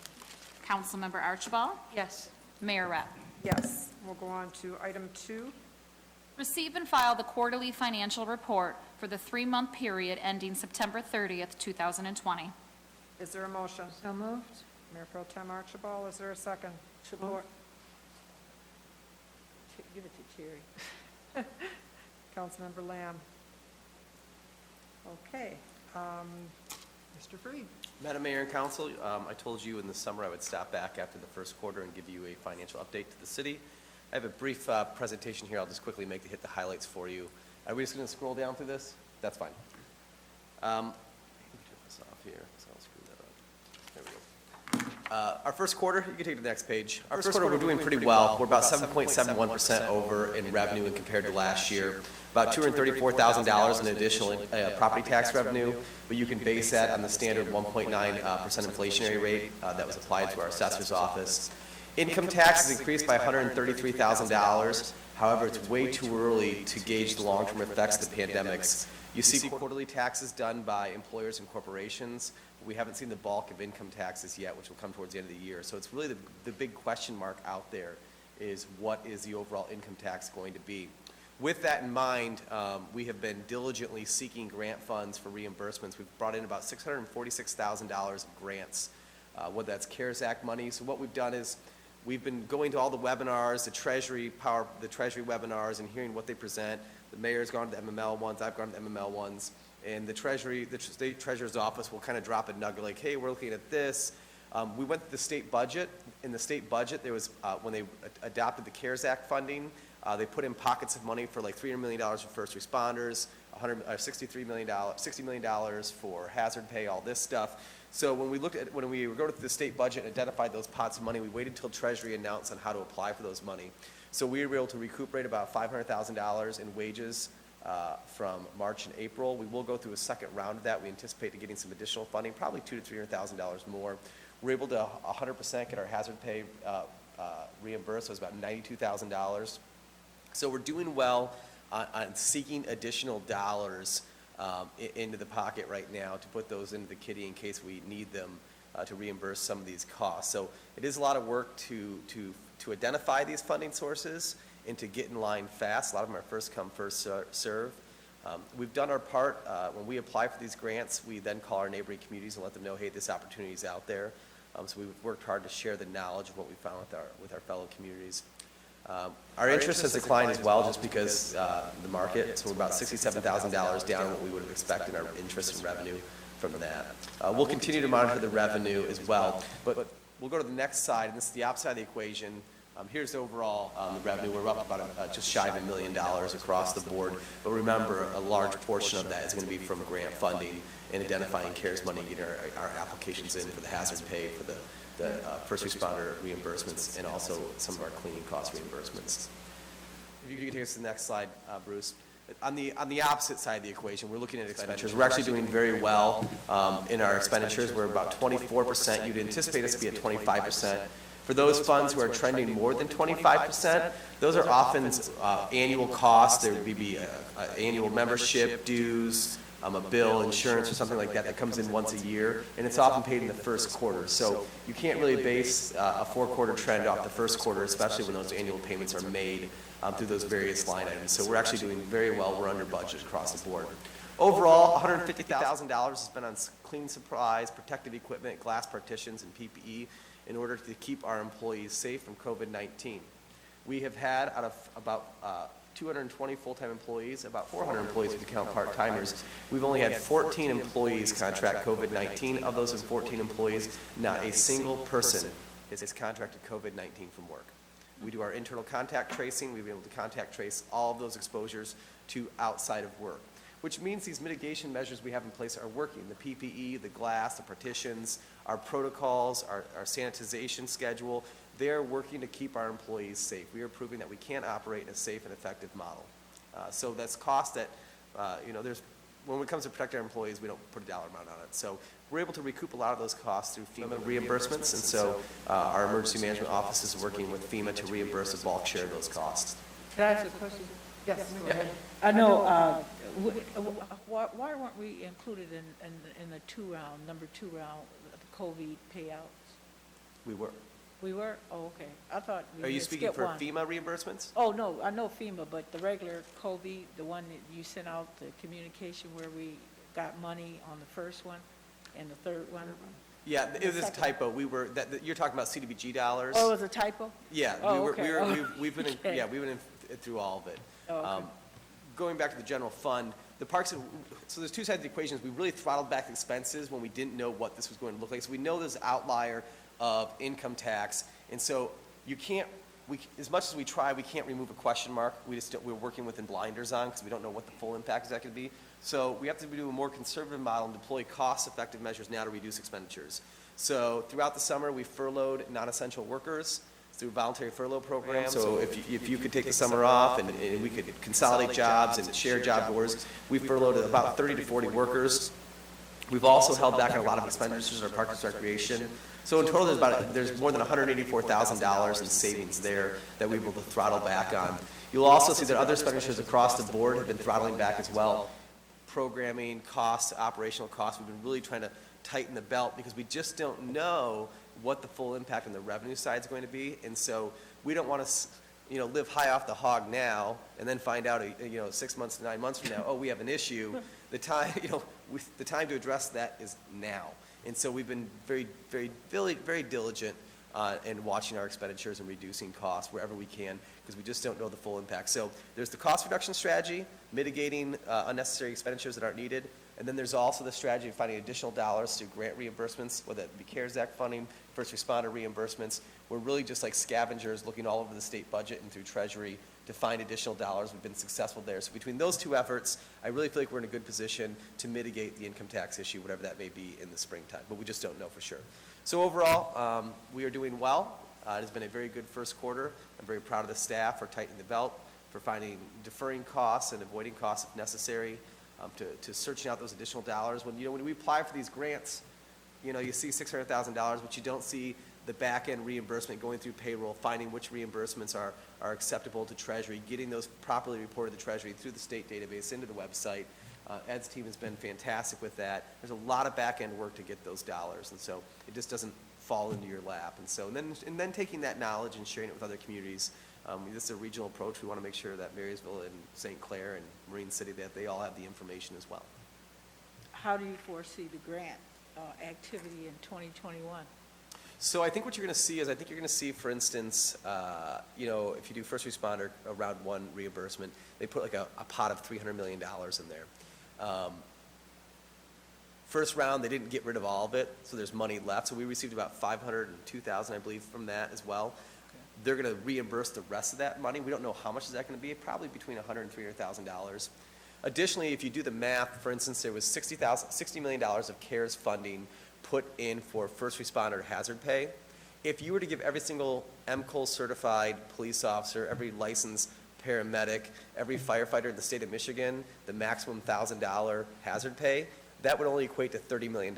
Councilmember Archibald? Yes. Mayor Rep. Yes, we'll go on to item 2. Receive and file the quarterly financial report for the 3-month period ending September 30th, 2020. Is there a motion? So moved. Mayor Pro Tem Archibald, is there a second? Support. Give it to Terry. Councilmember Lamb. Okay, Mr. Freed. Madam Mayor and Council, I told you in the summer I would stop back after the first quarter and give you a financial update to the city. I have a brief presentation here. I'll just quickly hit the highlights for you. Are we just going to scroll down through this? That's fine. Let me turn this off here, so I'll screw that up. There we go. Our first quarter, you can take the next page. Our first quarter, we're doing pretty well. We're about 7.71% over in revenue when compared to last year. About $234,000 in additional property tax revenue, but you can base that on the standard 1.9% inflationary rate that was applied to our assessor's office. Income tax has increased by $133,000. However, it's way too early to gauge the long-term effects of the pandemics. You see quarterly taxes done by employers and corporations. We haven't seen the bulk of income taxes yet, which will come towards the end of the year. So it's really the big question mark out there is what is the overall income tax going to be? With that in mind, we have been diligently seeking grant funds for reimbursements. We've brought in about $646,000 of grants, whether that's CARES Act money. So what we've done is we've been going to all the webinars, the Treasury webinars, and hearing what they present. The mayor's gone to the MML ones, I've gone to the MML ones, and the state treasurer's office will kind of drop a nugget like, hey, we're looking at this. We went to the state budget. In the state budget, there was, when they adopted the CARES Act funding, they put in pockets of money for like $300 million for first responders, $60 million for hazard pay, all this stuff. So when we go to the state budget and identified those pots of money, we waited until Treasury announced on how to apply for those money. So we were able to recuperate about $500,000 in wages from March and April. We will go through a second round of that. We anticipate getting some additional funding, probably $200,000 to $300,000 more. We're able to 100% get our hazard pay reimbursed. So it was about $92,000. So we're doing well on seeking additional dollars into the pocket right now to put those into the kitty in case we need them to reimburse some of these costs. So it is a lot of work to identify these funding sources and to get in line fast. A lot of them are first come, first serve. We've done our part. When we apply for these grants, we then call our neighboring communities and let them know, hey, this opportunity is out there. So we've worked hard to share the knowledge of what we found with our fellow communities. Our interest has declined as well just because the market, so we're about $67,000 down what we would have expected in our interest and revenue from that. We'll continue to monitor the revenue as well, but we'll go to the next side, and this is the opposite side of the equation. Here's the overall the revenue. We're up about just shy of $1 million across the board, but remember, a large portion of that is going to be from grant funding and identifying CARES money, getting our applications in for the hazard pay, for the first responder reimbursements, and also some of our cleaning cost reimbursements. If you could take us to the next slide, Bruce. On the opposite side of the equation, we're looking at expenditures. We're actually doing very well in our expenditures. We're about 24%. You'd anticipate us to be at 25%. For those funds who are trending more than 25%, those are often annual costs. There would be annual membership dues, a bill, insurance, or something like that comes in once a year, and it's often paid in the first quarter. So you can't really base a four-quarter trend off the first quarter, especially when those annual payments are made through those various line items. So we're actually doing very well. We're under budget across the board. Overall, $150,000 is spent on cleaning supplies, protective equipment, glass partitions, and PPE in order to keep our employees safe from COVID-19. We have had, out of about 220 full-time employees, about 400 employees if you count part-timers. We've only had 14 employees contract COVID-19. Of those 14 employees, not a single person has contracted COVID-19 from work. We do our internal contact tracing. We've been able to contact trace all of those exposures to outside of work, which means these mitigation measures we have in place are working. The PPE, the glass, the partitions, our protocols, our sanitization schedule, they're working to keep our employees safe. We are proving that we can operate in a safe and effective model. So that's cost that, when it comes to protect our employees, we don't put a dollar amount on it. So we're able to recoup a lot of those costs through FEMA reimbursements, and so our emergency management office is working with FEMA to reimburse a bulk share of those costs. Can I ask a question? Yes, go ahead. I know, why weren't we included in the number two round, the COVID payouts? We were. We were? Oh, okay. I thought we Are you had speaking skipped for one. FEMA reimbursements? Oh, no, I know FEMA, but the regular COVID, the one that you sent out, the communication where we got money on the first one and the third one? Yeah, it was a typo. You're talking about CDBG dollars? Oh, it was a typo? Yeah, Oh, okay. we've been in, Okay. yeah, we've been in through all of it. Oh, okay. Going back to the general fund, the parks, so there's two sides of the equation. We really throttled back expenses when we didn't know what this was going to look like. So we know there's an outlier of income tax, and so you can't, as much as we try, we can't remove a question mark. We're working within blinders on because we don't know what the full impact is that could be. So we have to do a more conservative model and deploy cost-effective measures now to reduce expenditures. So throughout the summer, we furloughed non-essential workers through a voluntary furlough program. So if you could take the summer off and we could consolidate jobs and share job boards, we furloughed about 30 to 40 workers. We've also held back on a lot of expenditures in our parks and recreation. So in total, there's more than $184,000 in savings there that we were able to throttle back on. You'll also see that other expenditures across the board have been throttling back as well. Programming costs, operational costs, we've been really trying to tighten the belt because we just don't know what the full impact on the revenue side is going to be. And so we don't want to, live high off the hog now and then find out, 6 months to 9 months from now, oh, we have an issue. The time, the time to address that is now. And so we've been very, very, very, very diligent in watching our expenditures and reducing costs wherever we can because we just don't know the full impact. So there's the cost reduction strategy, mitigating unnecessary expenditures that aren't needed. And then there's also the strategy of finding additional dollars through grant reimbursements, whether it be CARES Act funding, first responder reimbursements. We're really just like scavengers looking all over the state budget and through Treasury to find additional dollars. We've been successful there. So between those two efforts, I really feel like we're in a good position to mitigate the income tax issue, whatever that may be in the springtime. But we just don't know for sure. So overall, we are doing well. It has been a very good first quarter. I'm very proud of the staff for tightening the belt, for deferring costs and avoiding costs if necessary, to searching out those additional dollars. When we apply for these grants, you see $600,000, but you don't see the back-end reimbursement going through payroll, finding which reimbursements are acceptable to Treasury, getting those properly reported to Treasury through the state database into the website. Ed's team has been fantastic with that. There's a lot of back-end work to get those dollars, and so it just doesn't fall into your lap. And then taking that knowledge and sharing it with other communities. This is a regional approach. We want to make sure that Marysville and St. Clair and Marine City, that they all have the information as well. How do you foresee the grant activity in 2021? So I think what you're going to see is, for instance, if you do first responder round one reimbursement, they put like a pot of $300 million in there. First round, they didn't get rid of all of it, so there's money left. So we received about $502,000, I believe, from that as well. They're going to reimburse the rest of that money. We don't know how much is that going to be, probably between $100,000 and $300,000. Additionally, if you do the math, for instance, there was $60 million of CARES funding put in for first responder hazard pay. If you were to give every single MCOL certified police officer, every licensed paramedic, every firefighter in the state of Michigan, the maximum $1,000 hazard pay, that would only equate to $30 million.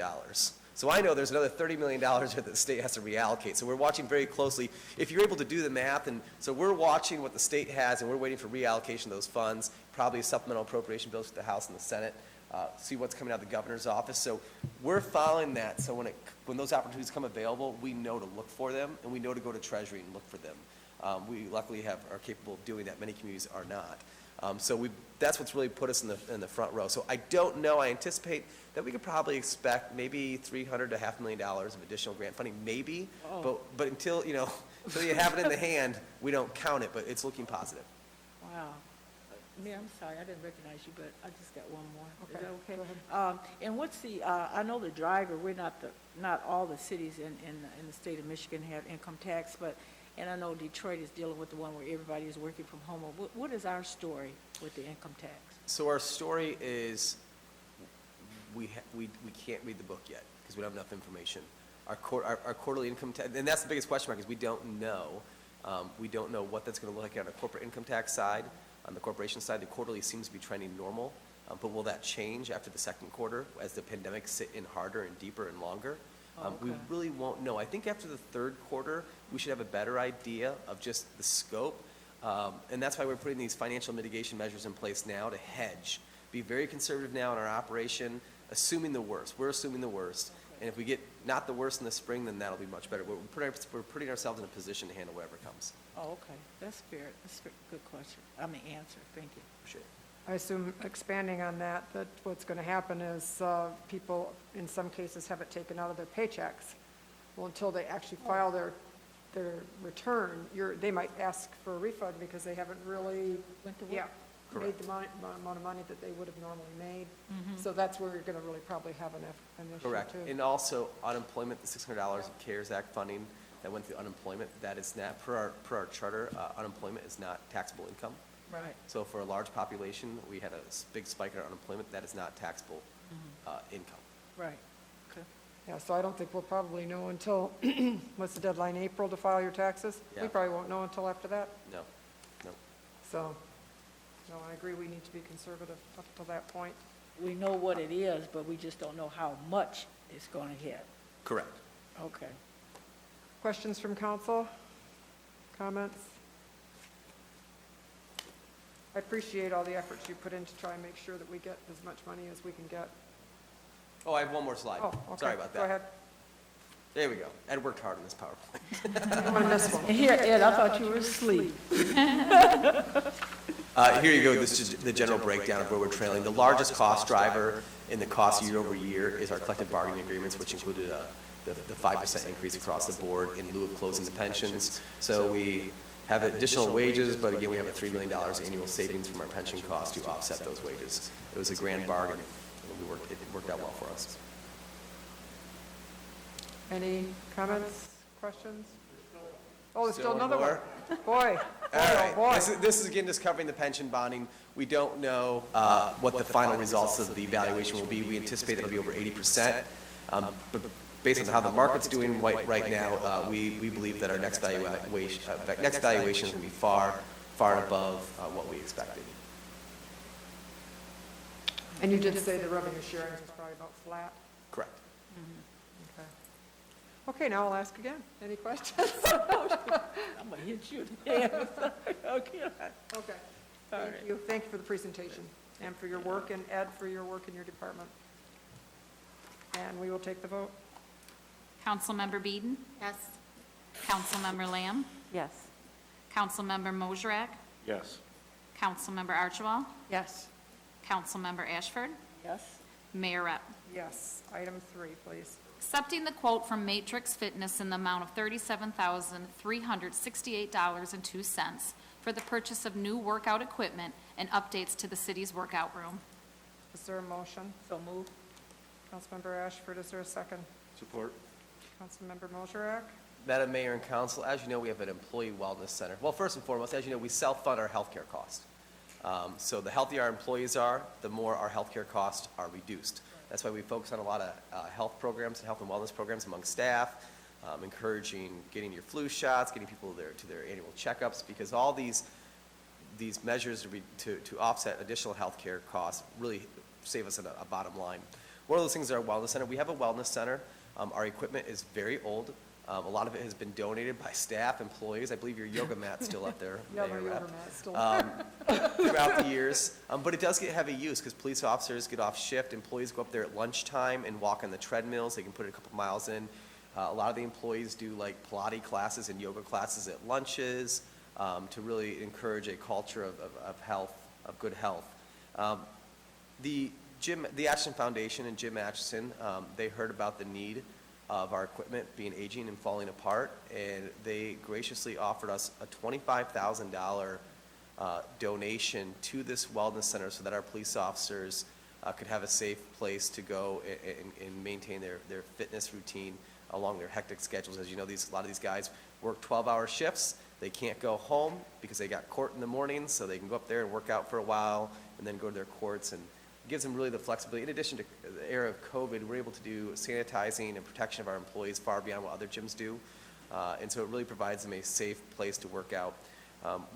So I know there's another $30 million that the state has to reallocate. So we're watching very closely. If you're able to do the math, and so we're watching what the state has, and we're waiting for reallocation of those funds, probably supplemental appropriation bills for the House and the Senate, see what's coming out of the governor's office. So we're following that. So when those opportunities come available, we know to look for them, and we know to go to Treasury and look for them. We luckily are capable of doing that. Many communities are not. So that's what's really put us in the front row. So I don't know. I anticipate that we could probably expect maybe $300,000 to $500,000 of additional grant funding, maybe. Oh. But until you have it in the hand, we don't count it. But it's looking positive. Wow. Mayor, I'm sorry, I didn't recognize you, but I just got one more. Okay, Is that okay? go ahead. And what's I know the driver, not all the cities in the state of Michigan have income tax, and I know Detroit is dealing with the one where everybody is working from home. What is our story with the income tax? So our story is we can't read the book yet because we don't have enough information. Our quarterly income tax, and that's the biggest question mark, is we don't know. We don't know what that's going to look like on the corporate income tax side. On the corporation side, the quarterly seems to be trending normal, but will that change after the second quarter as the pandemic sit in harder and deeper and longer? We really won't know. I think after the third quarter, we should have a better idea of just the scope, and that's why we're putting these financial mitigation measures in place now to hedge. Be very conservative now in our operation, assuming the worst. We're assuming the worst, and if we get not the worst in the spring, then that'll be much better. We're putting ourselves in a position to handle whatever comes. Oh, okay. That's fair. That's a good question. Answer. Thank you. Appreciate it. I assume, expanding on that what's going to happen is people, in some cases, have it taken out of their paychecks. Well, until they actually file their return, they might ask for a refund because they haven't really. Went to work? Yeah, made the amount of money that they would have normally made. So that's where you're going to really probably have an issue too. Correct. And also unemployment, the $600 of CARES Act funding that went through unemployment, that is not, per our charter, unemployment is not taxable income. Right. So for a large population, we had a big spike in our unemployment, that is not taxable income. Right. Okay. Yeah, so I don't think we'll probably know until, what's the deadline, April to file your taxes? Yeah. We probably won't know until after that. No, no. So, no, I agree, we need to be conservative up to that point. We know what it is, but we just don't know how much it's going to hit. Correct. Okay. Questions from council? Comments? I appreciate all the efforts you put in to try and make sure that we get as much money as we can get. Oh, I have one more slide. Oh, okay. Sorry about that. Go ahead. There we go. Ed worked hard on this PowerPoint. You don't want to miss one. Here, Ed, I thought you were asleep. Here you go, this is the general breakdown of where we're trailing. The largest cost driver in the cost year over year is our collective bargaining agreements, which included the 5% increase across the board in lieu of closing the pensions. So we have additional wages, but again, we have a $3 million annual savings from our pension cost to offset those wages. It was a grand bargain, and it worked out well for us. Any comments, questions? Oh, there's still Still another one. more? Boy, All right, boy. this is again just covering the pension bonding. We don't know what the final results of the evaluation will be. We anticipate it'll be over 80%. But based on how the market's doing right now, we believe that our next valuation is going to be far above what we expected. And you did say the revenue sharing was probably about flat? Correct. Okay. Okay, now I'll ask again. Any questions? I'm going to hit you in the head. Okay. Okay. Thank you. Thank you for the presentation and for your work, and Ed, for your work in your department. And we will take the vote. Councilmember Beeden? Yes. Councilmember Lamb? Yes. Councilmember Mosrak? Yes. Councilmember Archibald? Yes. Councilmember Ashford? Yes. Mayor Rep. Yes. Item 3, please. Accepting the quote from Matrix Fitness in the amount of $37,368.02 for the purchase of new workout equipment and updates to the city's workout room. Is there a motion? So moved. Councilmember Ashford, is there a second? Support. Councilmember Mosrak? Madam Mayor and Council, as you know, we have an employee wellness center. Well, first and foremost, as you know, we self-fund our healthcare costs. So the healthier our employees are, the more our healthcare costs are reduced. That's why we focus on a lot of health programs and health and wellness programs among staff, encouraging getting your flu shots, getting people to their annual checkups, because all these measures to offset additional healthcare costs really save us a bottom line. One of those things is our wellness center. We have a wellness center. Our equipment is very old. A lot of it has been donated by staff, employees. I believe your yoga mat's still up there, Yeah, Mayor my Rep. yoga mat's still Throughout the years. But it does get heavy use because police officers get off shift. Employees go up there at lunchtime and walk on the treadmills. They can put it a couple miles in. A lot of the employees do like Pilates classes and yoga classes at lunches to really encourage a culture of health, of good health. The Atchison Foundation and Jim Atchison, they heard about the need of our equipment being aging and falling apart, and they graciously offered us a $25,000 donation to this wellness center so that our police officers could have a safe place to go and maintain their fitness routine along their hectic schedules. As you know, a lot of these guys work 12-hour shifts. They can't go home because they got court in the morning, so they can go up there and work out for a while and then go to their courts, and it gives them really the flexibility. In addition to the era of COVID, we're able to do sanitizing and protection of our employees far beyond what other gyms do. And so it really provides them a safe place to work out.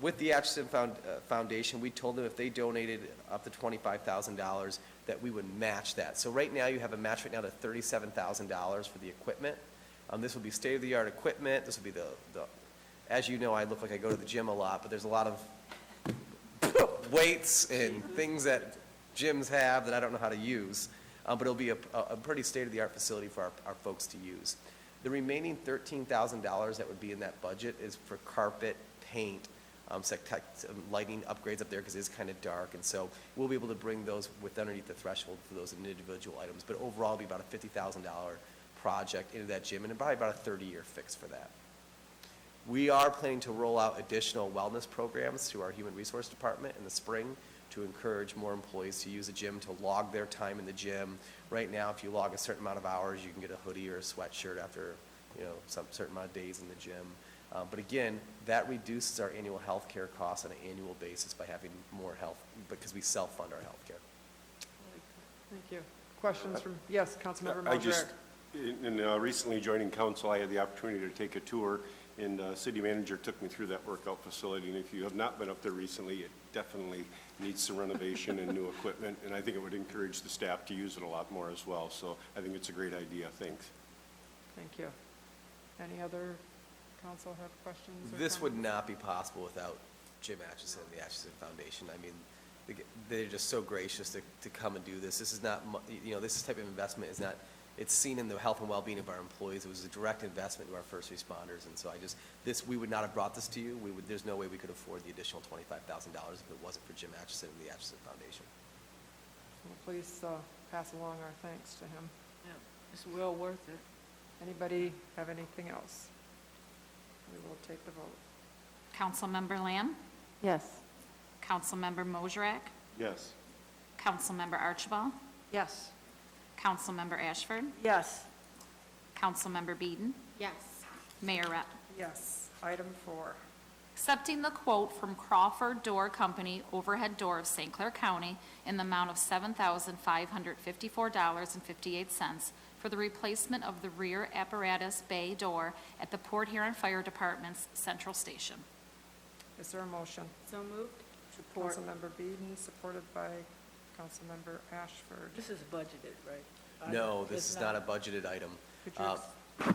With the Atchison Foundation, we told them if they donated up to $25,000 that we would match that. So right now you have a match right now to $37,000 for the equipment. This will be state-of-the-art equipment. This will be the, as you know, I look like I go to the gym a lot, but there's a lot of weights and things that gyms have that I don't know how to use, but it'll be a pretty state-of-the-art facility for our folks to use. The remaining $13,000 that would be in that budget is for carpet, paint, some lighting upgrades up there because it is kind of dark, and so we'll be able to bring those underneath the threshold for those individual items, but overall it'll be about a $50,000 project into that gym and probably about a 30-year fix for that. We are planning to roll out additional wellness programs through our Human Resource Department in the spring to to encourage more employees to use the gym, to log their time in the gym. Right now, if you log a certain amount of hours, you can get a hoodie or a sweatshirt after, some certain amount of days in the gym. But again, that reduces our annual health care costs on an annual basis by having more health, because we self-fund our health care. Thank you. Questions from, yes, Councilmember I just, Mosrek. in recently joining council, I had the opportunity to take a tour, and city manager took me through that workout facility, and if you have not been up there recently, it definitely needs some renovation and new equipment, and I think it would encourage the staff to use it a lot more as well, so I think it's a great idea. Thanks. Thank you. Any other council have questions? Or This would comments? not be possible without Jim Atchison and the Atchison Foundation. I mean, they're just so gracious to come and do this. This is not, this type of investment is not, it's seen in the health and well-being of our employees. It was a direct investment to our first responders, and so we would not have brought this to you. There's no way we could afford the additional $25,000 if it wasn't for Jim Atchison and the Atchison Foundation. Well, please pass along our thanks to him. Yeah, it's well worth it. Anybody have anything else? We will take the vote. Councilmember Lamb? Yes. Councilmember Mosrek? Yes. Councilmember Archibald? Yes. Councilmember Ashford? Yes. Councilmember Beeden? Yes. Mayor Rep. Yes. Item 4. Accepting the quote from Crawford Door Company, overhead door of St. Clair County, in the amount of $7,554.58 for the replacement of the rear apparatus bay door at the Port Huron Fire Department's Central Station. Is there a motion? So moved. Support. Councilmember Beeden, supported by Councilmember Ashford. This is budgeted, right? No, this is not a budgeted item. Could you give us an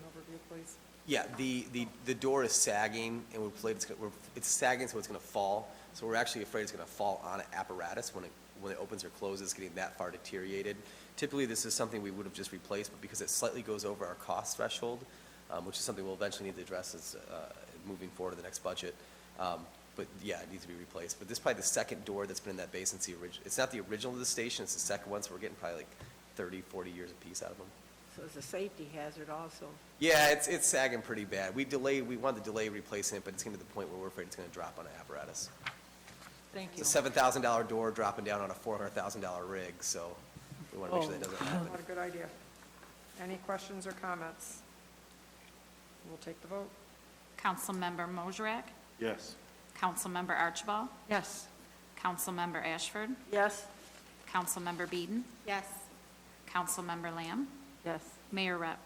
overview, please? Yeah, the door is sagging, and we're afraid it's sagging, so it's going to fall. So we're actually afraid it's going to fall on an apparatus when it opens or closes, getting that far deteriorated. Typically, this is something we would have just replaced, but because it slightly goes over our cost threshold, which is something we'll eventually need to address as moving forward to the next budget. But yeah, it needs to be replaced. But this is probably the second door that's been in that bay since it's not the original to the station, it's the second one, so we're getting probably like 30, 40 years a piece out of them. So it's a safety hazard also. Yeah, it's sagging pretty bad. We wanted to delay replacing it, but it's getting to the point where we're afraid it's going to drop on an apparatus. Thank you. It's a $7,000 door dropping down on a $400,000 rig, so we want to make sure that doesn't happen. What a good idea. Any questions or comments? We'll take the vote. Councilmember Mosrek? Yes. Councilmember Archibald? Yes. Councilmember Ashford? Yes. Councilmember Beeden? Yes. Councilmember Lamb? Yes. Mayor Rep.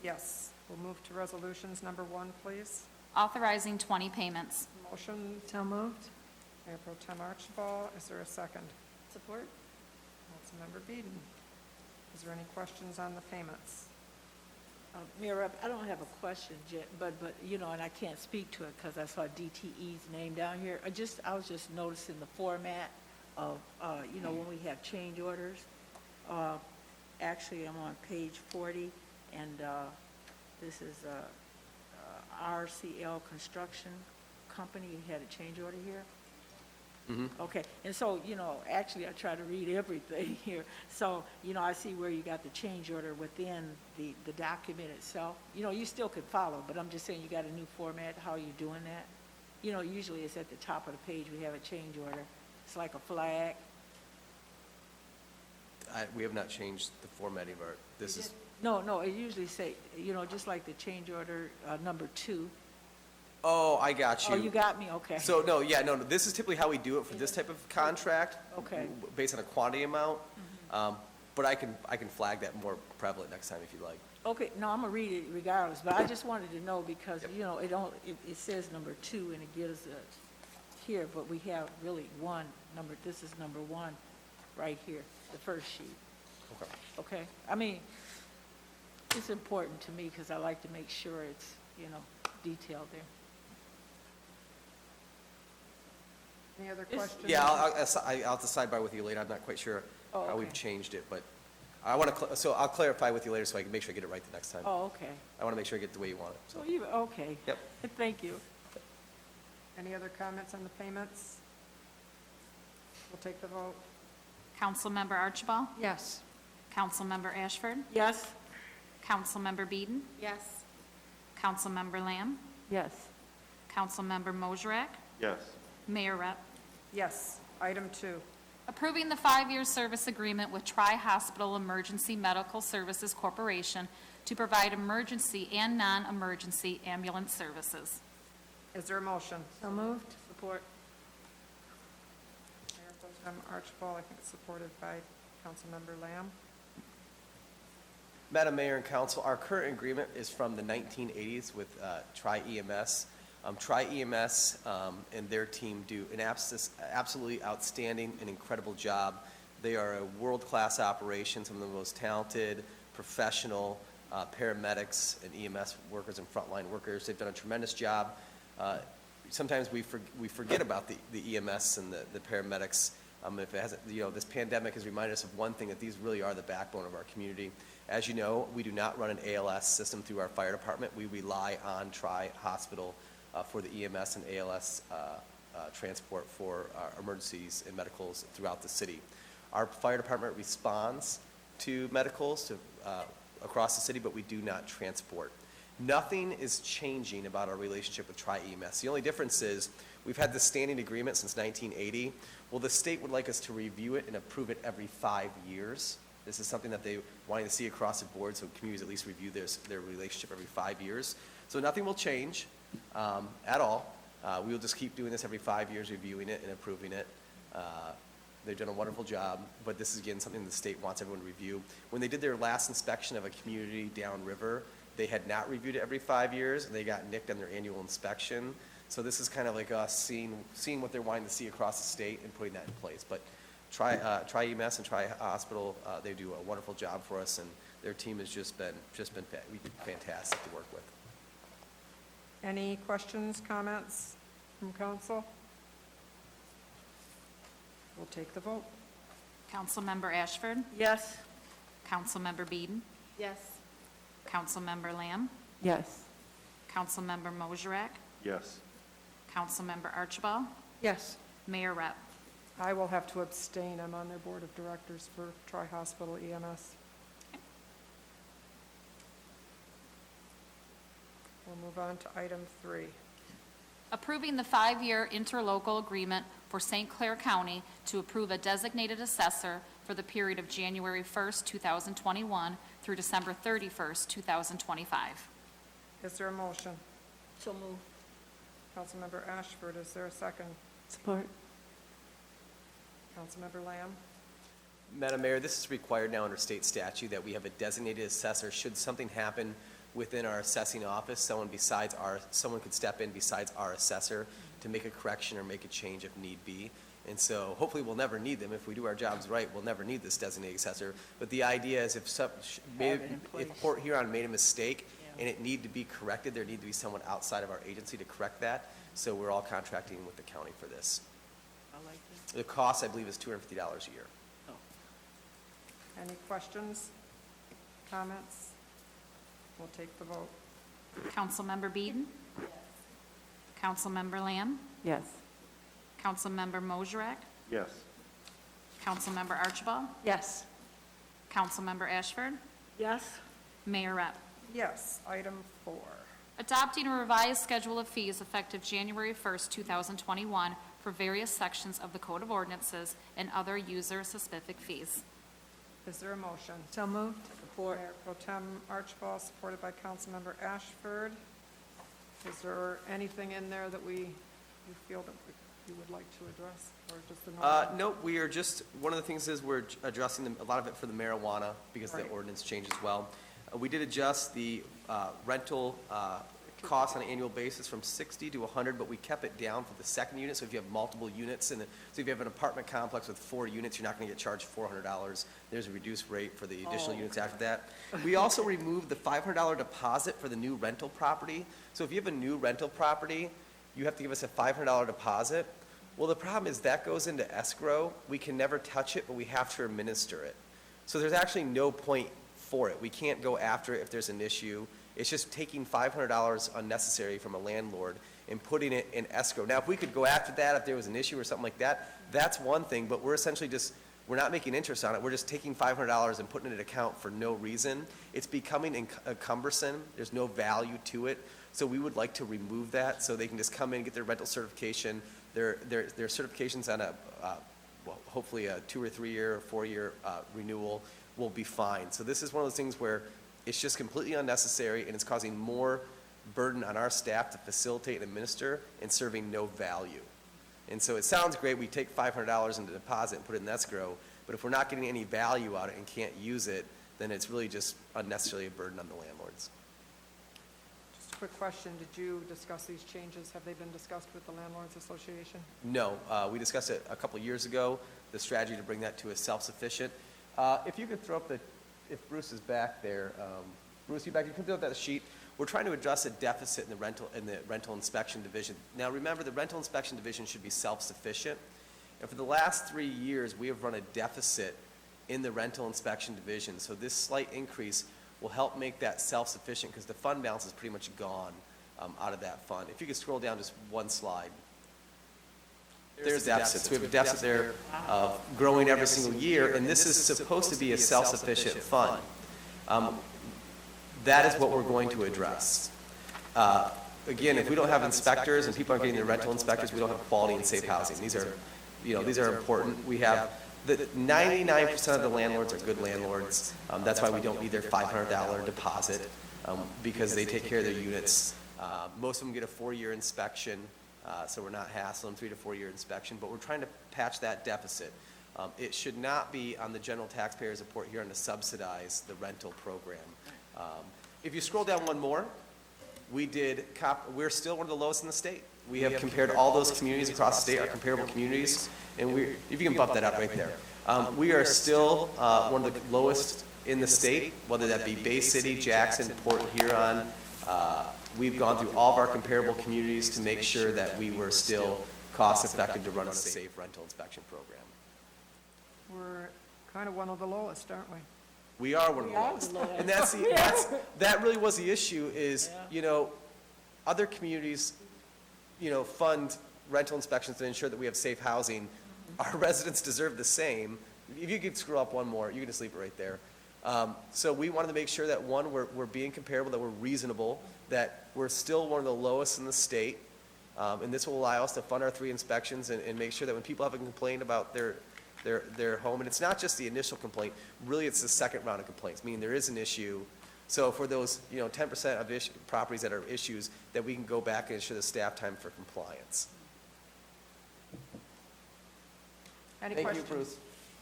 Yes. We'll move to resolutions. Number 1, please. Authorizing 20 payments. Motion, So moved. Mayor Pro Tem Archibald. Is there a second? Support? Councilmember Beeden. Is there any questions on the payments? Mayor Rep, I don't have a question, but, and I can't speak to it because I saw DTE's name down here. I was just noticing the format of, when we have change orders. Actually, I'm on page 40, and this is RCL Construction Company. You had a change order here? Okay, and so, actually, I try to read everything here. So, I see where you got the change order within the document itself. You still could follow, but I'm just saying you got a new format. How are you doing that? Usually it's at the top of the page, we have a change order. It's like a flag. We have not changed the formatting of our, this is, No, it usually say, just like the change order, number 2. oh, I got you. Oh, you got me, okay. So, no, this is typically how we do it for this type of contract. Okay. Based on a quantity amount. But I can flag that more prevalent next time if you like. Okay, no, I'm gonna read it regardless, but I just wanted to know because, it says number 2 and it gives here, but we have really this is number 1 right here, the first sheet. Okay. Okay? I mean, it's important to me because I like to make sure it's, detailed there. Any other questions? Yeah, I'll have to sidebar with you later. I'm not quite sure Oh, how we've okay. changed it, but I want to, so I'll clarify with you later so I can make sure I get it right the next time. Oh, okay. I want to make sure I get it the way you want it, so. Okay. Yep. Thank you. Any other comments on the payments? We'll take the vote. Councilmember Archibald? Yes. Councilmember Ashford? Yes? Councilmember Beeden? Yes. Councilmember Lamb? Yes. Councilmember Mosrek? Yes. Mayor Rep. Yes. Item 2. Approving the 5-year service agreement with Tri-Hospital Emergency Medical Services Corporation to provide emergency and non-emergency ambulance services. Is there a motion? So moved. Support. Mayor Pro Tem Archibald, I think supported by Councilmember Lamb. Madam Mayor and Council, our current agreement is from the 1980s with Tri-EMS. Tri-EMS and their team do an absolutely outstanding and incredible job. They are a world-class operation, some of the most talented, professional paramedics and EMS workers and frontline workers. They've done a tremendous job. Sometimes we forget about the EMS and the paramedics. If it hasn't, this pandemic has reminded us of one thing, that these really are the backbone of our community. As you know, we do not run an ALS system through our fire department. We rely on Tri-Hospital for the EMS and ALS transport for emergencies and medicals throughout the city. Our fire department responds to medicals across the city, but we do not transport. Nothing is changing about our relationship with Tri-EMS. The only difference is we've had this standing agreement since 1980. Well, the state would like us to review it and approve it every 5 years. This is something that they wanting to see across the board, so communities at least review their relationship every 5 years. So nothing will change at all. We will just keep doing this every 5 years, reviewing it and approving it. They've done a wonderful job, but this is, again, something the state wants everyone to review. When they did their last inspection of a community downriver, they had not reviewed it every 5 years, and they got nicked on their annual inspection. So this is kind of like us seeing what they're wanting to see across the state and putting that in place. But Tri-EMS and Tri-Hospital, they do a wonderful job for us, and their team has just been fantastic to work with. Any questions, comments from council? We'll take the vote. Councilmember Ashford? Yes. Councilmember Beeden? Yes. Councilmember Lamb? Yes. Councilmember Mosherak? Yes. Councilmember Archibald? Yes. Mayor Rep. I will have to abstain. I'm on their board of directors for Tri-Hospital EMS. We'll move on to item 3. Approving the 5-year interlocal agreement for St. Clair County to approve a designated assessor for the period of January 1st, 2021 through December 31st, 2025. Is there a motion? So moved. Councilmember Ashford, is there a second? Support. Councilmember Lamb? Madam Mayor, this is required now under state statute that we have a designated assessor. Should something happen within our assessing office, someone could step in besides our assessor to make a correction or make a change if need be. And so hopefully we'll never need them. If we do our jobs right, we'll never need this designated assessor. But the idea is if Port Huron made a mistake and it needed to be corrected, there need to be someone outside of our agency to correct that. So we're all contracting with the county for this. I like that. The cost, I believe, is $250 a year. Any questions, comments? We'll take the vote. Councilmember Beeden? Councilmember Lamb? Yes. Councilmember Mosherak? Yes. Councilmember Archibald? Yes. Councilmember Ashford? Yes. Mayor Rep. Yes. Item 4. Adopting a revised schedule of fees effective January 1st, 2021 for various sections of the Code of Ordinances and other user-specific fees. Is there a motion? So moved. Support. Mayor Pro Tem Archibald, supported by Councilmember Ashford. Is there anything in there that you feel that you would like to address, or just the normal? No, we are just, one of the things is we're addressing a lot of it for the marijuana because the ordinance changed as well. We did adjust the rental cost on an annual basis from 60 to 100, but we kept it down for the second unit. So if you have multiple units, so if you have an apartment complex with 4 units, you're not going to get charged $400. There's a reduced rate for the additional units after that. We also removed the $500 deposit for the new rental property. So if you have a new rental property, you have to give us a $500 deposit. Well, the problem is that goes into escrow. We can never touch it, but we have to administer it. So there's actually no point for it. We can't go after it if there's an issue. It's just taking $500 unnecessary from a landlord and putting it in escrow. Now, if we could go after that, if there was an issue or something like that, that's one thing, but we're essentially we're not making interest on it. We're just taking $500 and putting it in an account for no reason. It's becoming cumbersome. There's no value to it. So we would like to remove that so they can just come in and get their rental certification. Their certification's on a well, hopefully a 2 or 3 year or 4 year renewal will be fine. So this is one of those things where it's just completely unnecessary and it's causing more burden on our staff to facilitate and administer and serving no value. And so it sounds great, we take $500 into deposit and put it in escrow, but if we're not getting any value out of it and can't use it, then it's really just unnecessarily a burden on the landlords. Just a quick question, did you discuss these changes? Have they been discussed with the Landlords Association? No, we discussed it a couple of years ago, the strategy to bring that to a self-sufficient. If you could throw up if Bruce is back there, Bruce, you can throw up that sheet. We're trying to address a deficit in the rental inspection division. Now remember, the rental inspection division should be self-sufficient. And for the last 3 years, we have run a deficit in the rental inspection division. So this slight increase will help make that self-sufficient because the fund balance is pretty much gone out of that fund. If you could scroll down just one slide. There's deficits. We have a deficit there of growing every single year, and this is supposed to be a self-sufficient fund. That is what we're going to address. Again, if we don't have inspectors and people aren't getting their rental inspectors, we don't have quality and safe housing. These are important. We have 99% of the landlords are good landlords. That's why we don't need their $500 deposit because they take care of their units. Most of them get a 4-year inspection, so we're not hassling 3 to 4 year inspection, but we're trying to patch that deficit. It should not be on the general taxpayers of Port Huron to subsidize the rental program. If you scroll down one more, we're still one of the lowest in the state. We have compared all those communities across the state, our comparable communities, and if you can bump that up right there. We are still one of the lowest in the state, whether that be Bay City, Jackson, Port Huron. We've gone through all of our comparable communities to make sure that we were still cost-effective to run a safe rental inspection program. We're kind of one of the lowest, aren't we? We are one of the lowest. And that really was the issue is, other communities, fund rental inspections to ensure that we have safe housing. Our residents deserve the same. If you could scroll up one more, you can just leave it right there. So we wanted to make sure that, one, we're being comparable, that we're reasonable, that we're still one of the lowest in the state. And this will allow us to fund our 3 inspections and make sure that when people have a complaint about their home, and it's not just the initial complaint, really it's the second round of complaints, meaning there is an issue. So for those, 10% of properties that are issues, that we can go back and ensure the staff time for compliance. Any Thank questions? you, Bruce.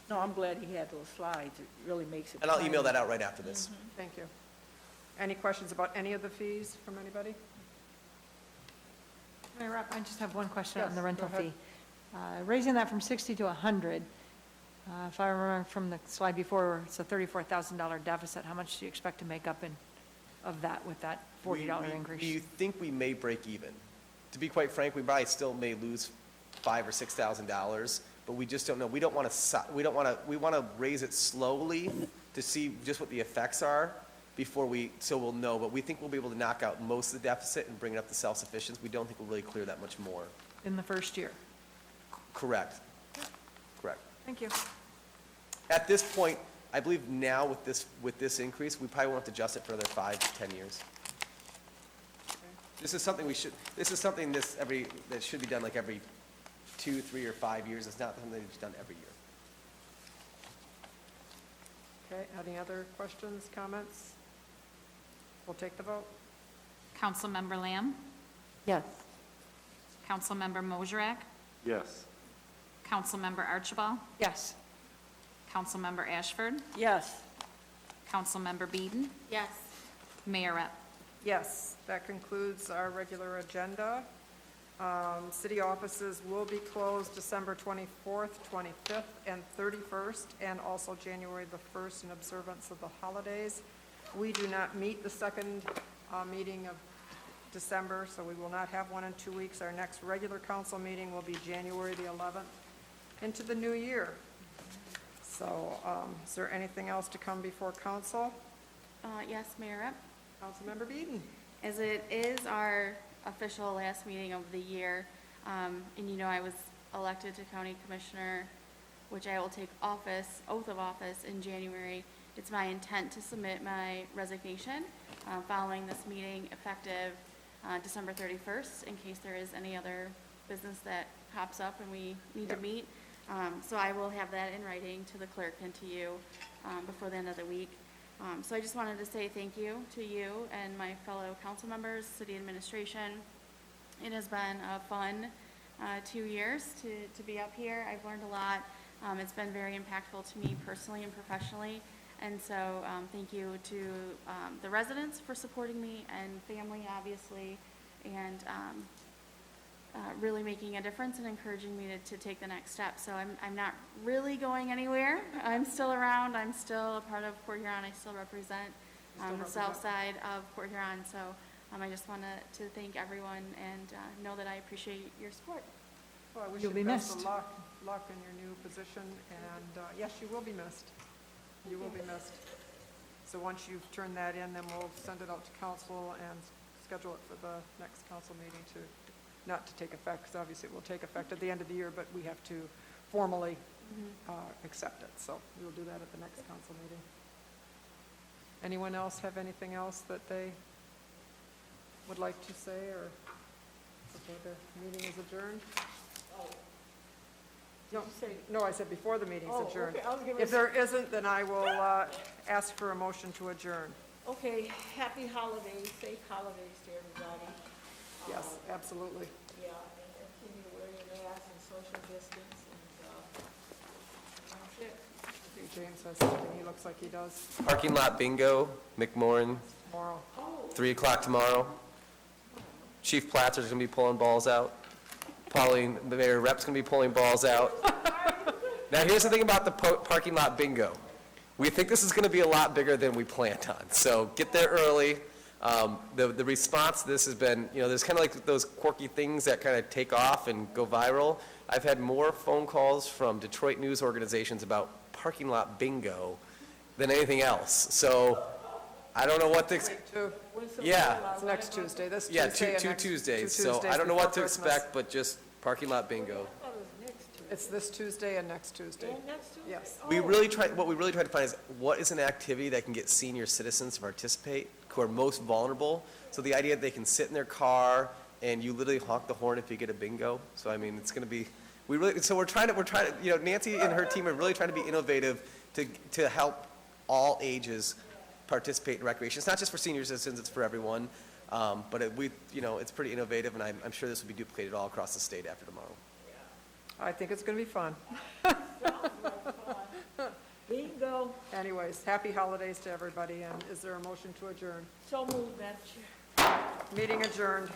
No, I'm glad he had those slides. It really makes it. And I'll email that out right after this. Thank you. Any questions about any of the fees from anybody? Mayor Rapp, I just have one question Yes, on the rental go ahead. fee. Raising that from 60 to 100, if I remember from the slide before, it's a $34,000 deficit. How much do you expect to make up of that with that $40 increase? We think we may break even. To be quite frank, we probably still may lose $5,000 or $6,000, but we just don't know. We want to raise it slowly to see just what the effects are so we'll know. But we think we'll be able to knock out most of the deficit and bring it up to self-sufficiency. We don't think we'll really clear that much more. In the first year? Correct. Correct. Thank you. At this point, I believe now with this increase, we probably won't have to adjust it for another 5 to 10 years. This is something that should be done like every 2, 3, or 5 years. It's not something that's done every year. Okay, any other questions, comments? We'll take the vote. Councilmember Lamb? Yes. Councilmember Mosrak? Yes. Councilmember Archibald? Yes. Councilmember Ashford? Yes. Councilmember Beeden? Yes. Mayor Rep. Yes, that concludes our regular agenda. City offices will be closed December 24th, 25th, and 31st, and also January the 1st in observance of the holidays. We do not meet the second meeting of December, so we will not have one in 2 weeks. Our next regular council meeting will be January the 11th into the new year. So is there anything else to come before council? Yes, Mayor Rep. Councilmember Beeden. As it is our official last meeting of the year, and I was elected to county commissioner, which I will take oath of office in January. It's my intent to submit my resignation following this meeting effective December 31st, in case there is any other business that pops up and we need to meet. So I will have that in writing to the clerk and to you before the end of the week. So I just wanted to say thank you to you and my fellow council members, city administration. It has been a fun 2 years to be up here. I've learned a lot. It's been very impactful to me personally and professionally. And so thank you to the residents for supporting me and family, obviously, and really making a difference and encouraging me to take the next step. So I'm not really going anywhere. I'm still around. I'm still a part of Port Huron. I still represent the south side of Port Huron. So I just want to thank everyone and know that I appreciate your support. Well, I wish You'll you be best missed. of luck in your new position, and yes, you will be missed. You will be missed. So once you've turned that in, then we'll send it out to council and schedule it for the next council meeting to, not to take effect, because obviously it will take effect at the end of the year, but we have to formally accept it. So we'll do that at the next council meeting. Anyone else have anything else that they would like to say, or before the meeting is adjourned? No, I said before the meeting's adjourned. Okay, I was gonna If there isn't, then I will ask for a motion to adjourn. Okay, happy holidays, safe holidays to everybody. Yes, absolutely. Yeah, and continue to wear your mask and social distance, and that's it. I think James has something he looks like he does Parking lot bingo, McMorrin, tomorrow. 3 o'clock tomorrow. Chief Platzer's going to be pulling balls out. Pauline, the mayor rep's going to be pulling balls out. Now, here's the thing about the parking lot bingo. We think this is going to be a lot bigger than we planned on, so get there early. The response to this has been, there's kind of like those quirky things that kind of take off and go viral. I've had more phone calls from Detroit news organizations about parking lot bingo than anything else. So I don't know what to yeah. It's next Tuesday, this Yeah, Tuesday. and two next- Tuesdays, two so Tuesdays I don't know what to before Christmas. expect, but just parking lot bingo. It's this Tuesday and next Tuesday. Yes. What we really try to find is what is an activity that can get senior citizens to participate who are most vulnerable. So the idea that they can sit in their car and you literally honk the horn if you get a bingo. So I mean, it's going to be, we're trying to, Nancy and her team are really trying to be innovative to help all ages participate in recreation. It's not just for senior citizens, it's for everyone. But it's pretty innovative, and I'm sure this will be duplicated all across the state after tomorrow. I think it's going to be fun. Bingo. Anyways, happy holidays to everybody, and is there a motion to adjourn? So moved, Madam Chair. Meeting adjourned.